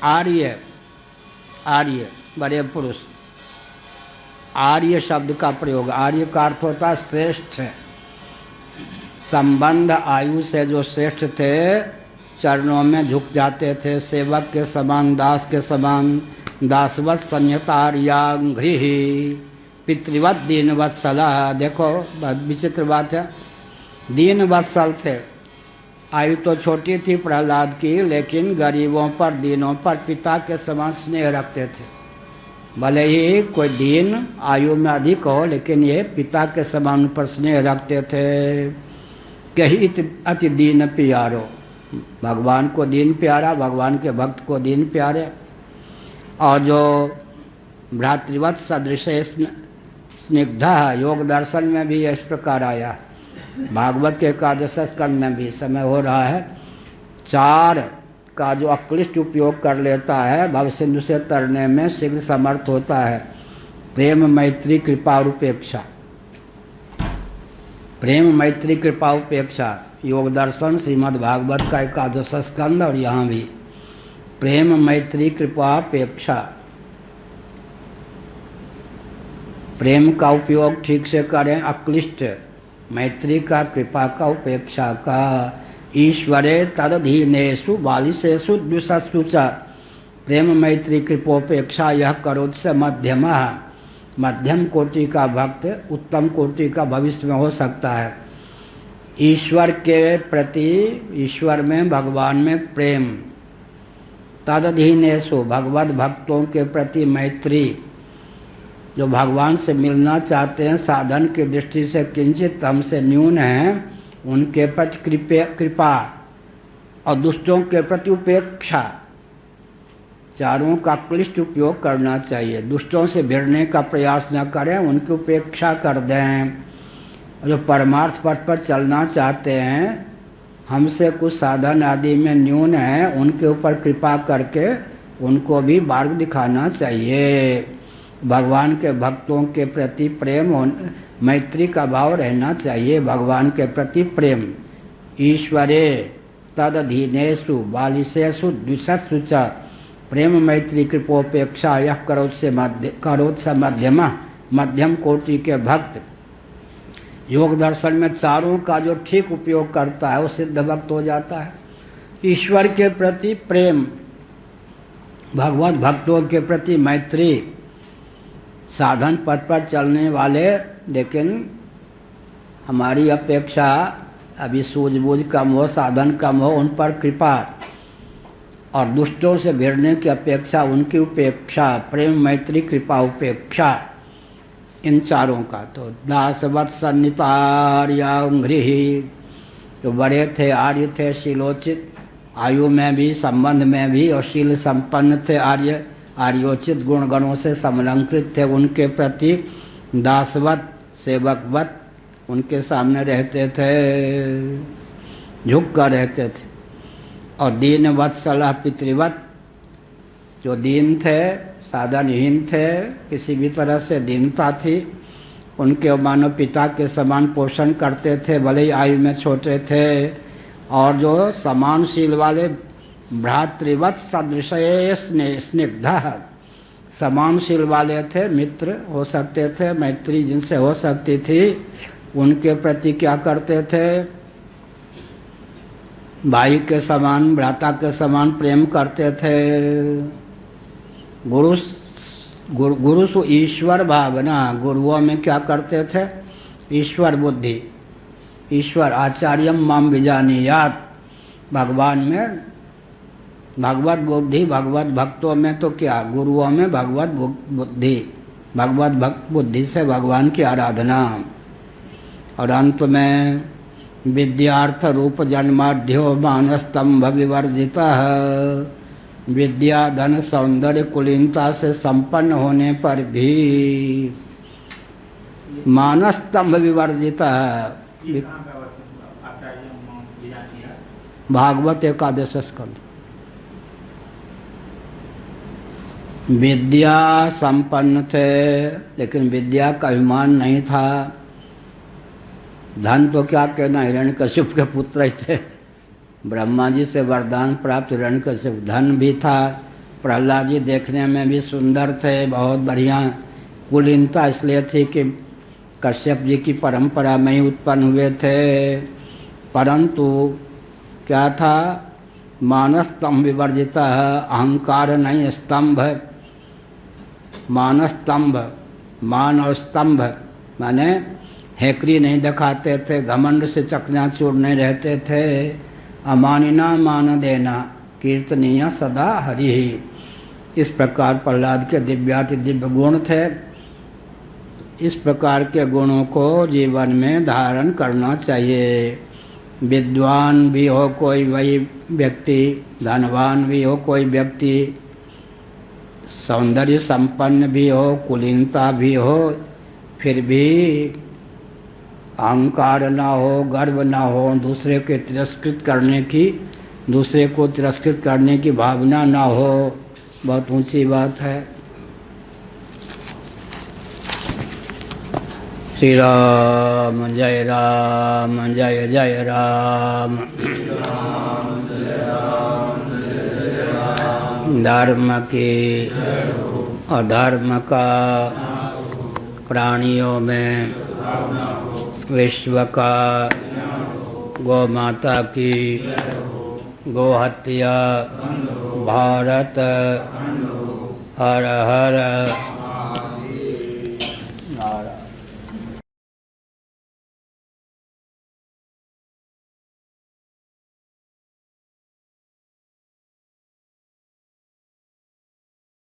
आर्य, आर्य बड़े पुरुष। आर्य शब्द का प्रयोग, आर्य का अर्थ होता है श्रेष्ठ। संबंध आयु से जो श्रेष्ठ थे, चरणों में झुक जाते थे, सेवक के समान, दास के समान। दासवत् सन्नतार्यांघ्रि, पितृवत् दीनवत्सलः। देखो विचित्र बात है, दीनवत्सल थे। आयु तो छोटी थी प्रहलाद की, लेकिन गरीबों पर, दीनों पर पिता के समान स्नेह रखते थे। भले ही कोई दीन आयु में अधिक हो, लेकिन ये पिता के समान पर स्नेह रखते थे। कही अति दीन प्यारो, भगवान को दीन प्यारा, भगवान के भक्त को दीन प्यारे। और जो भ्रातृवत् सदृशे स्निग्धा, योग दर्शन में भी इस प्रकार आया, भागवत के 11 स्कंद में भी। समय हो रहा है। 4 का जो अक्लिष्ट उपयोग कर लेता है, भव सिंधु से तरने में शीघ्र समर्थ होता है। प्रेम, मैत्री, कृपा और उपेक्षा। प्रेम मैत्री कृपा उपेक्षा, योग दर्शन श्रीमद् भागवत का 11वां स्कंद। और यहाँ भी प्रेम मैत्री कृपा उपेक्षा, प्रेम का उपयोग ठीक से करें अक्लिष्ट, मैत्री का कृपा का उपेक्षा का। ईश्वरे तदधीनेषु बालिशेषु द्विषत्सु च प्रेम मैत्री कृपोपेक्षा यह करोति से मध्यमः। मध्यम कोटि का भक्त उत्तम कोटि का भविष्य में हो सकता है। ईश्वर के प्रति, ईश्वर में, भगवान में प्रेम, तदधीनेषु भगवत भक्तों के प्रति मैत्री, जो भगवान से मिलना चाहते हैं, साधन की दृष्टि से किंचित हमसे न्यून हैं, उनके प्रति कृपा, और दुष्टों के प्रति उपेक्षा। चारों का क्लिष्ट उपयोग करना चाहिए। दुष्टों से भिड़ने का प्रयास न करें, उनकी उपेक्षा कर दें। जो परमार्थ पथ पर चलना चाहते हैं, हमसे कुछ साधन आदि में न्यून हैं, उनके ऊपर कृपा करके उनको भी मार्ग दिखाना चाहिए। भगवान के भक्तों के प्रति प्रेम, मैत्री का भाव रहना चाहिए। भगवान के प्रति प्रेम। ईश्वरे तदधीनेषु बालिशेषु द्विषत्सु च प्रेम मैत्री कृपोपेक्षा यह करोत से मध्यमा, मध्यम कोटि के भक्त। योग दर्शन में चारों का जो ठीक उपयोग करता है वो सिद्ध भक्त हो जाता है। ईश्वर के प्रति प्रेम, भगवत भक्तों के प्रति मैत्री, साधन पथ पर चलने वाले, लेकिन हमारी अपेक्षा अभी सूझबूझ कम हो, साधन कम हो, उन पर कृपा, और दुष्टों से भिड़ने की अपेक्षा उनकी उपेक्षा। प्रेम मैत्री कृपा उपेक्षा, इन चारों का। तो दासवत सन्नितार्याघ्रि, जो बड़े थे, आर्य थे, शीलोचित, आयु में भी, संबंध में भी, और शील संपन्न थे। आर्योचित गुणगणों से समलंकृत थे। उनके प्रति दासवत, सेवकवत उनके सामने रहते थे, झुक कर रहते थे। और दीन वत्सलः पितृवत, जो दीन थे, साधनहीन थे, किसी भी तरह से दीनता थी, उनके मानो पिता के समान पोषण करते थे, भले ही आयु में छोटे थे। और जो समानशील वाले भ्रातृवत सदृशये स्निग्धः, समानशील वाले थे, मित्र हो सकते थे, मैत्री जिनसे हो सकती थी, उनके प्रति क्या करते थे? भाई के समान, भ्राता के समान प्रेम करते थे। गुरुसु ईश्वर भावना, गुरुओं में क्या करते थे? ईश्वर बुद्धि, ईश्वर आचार्यम माम विजानीयात, भगवान में भगवत बुद्धि। भगवत भक्तों में तो क्या, गुरुओं में भगवत बुद्धि, भगवत भक्त बुद्धि से भगवान की आराधना। और अंत में विद्यार्थ रूप जन्माढ्यो मानस्तंभ विवर्जितः, विद्या धन सौंदर्य कुलीनता से संपन्न होने पर भी मानस्तंभ विवर्जितः। भागवत 11वां स्कंद। विद्या संपन्न थे, लेकिन विद्या का अभिमान नहीं था। धन तो क्या कहना, हिरण्यकश्यप के पुत्र ही थे। ब्रह्मा जी से वरदान प्राप्त हिरण्यकश्यप। धन भी था। प्रहलाद जी देखने में भी सुंदर थे, बहुत बढ़िया। कुलीनता इसलिए थी कि कश्यप जी की परंपरा में ही उत्पन्न हुए थे। परंतु क्या था? मानस स्तंभ विवर्जिता है, अहंकार नहीं, स्तंभ। मानस स्तंभ, मान और स्तंभ माने हेकरी नहीं दिखाते थे, घमंड से चकनाचूर नहीं रहते थे। अमानिना मान देना, कीर्तनीय सदा हरि ही। इस प्रकार प्रहलाद के दिव्याति दिव्य गुण थे। इस प्रकार के गुणों को जीवन में धारण करना चाहिए। विद्वान भी हो कोई वही व्यक्ति, धनवान भी हो कोई व्यक्ति, सौंदर्य संपन्न भी हो, कुलीनता भी हो, फिर भी अहंकार ना हो, गर्व ना हो, दूसरे को तिरस्कृत करने की भावना ना हो, बहुत ऊंची बात है। श्री राम जय राम जय जय राम। धर्म के अधर्म का प्राणियों में विश्व का गौ माता की गोहत्या भारत हर हर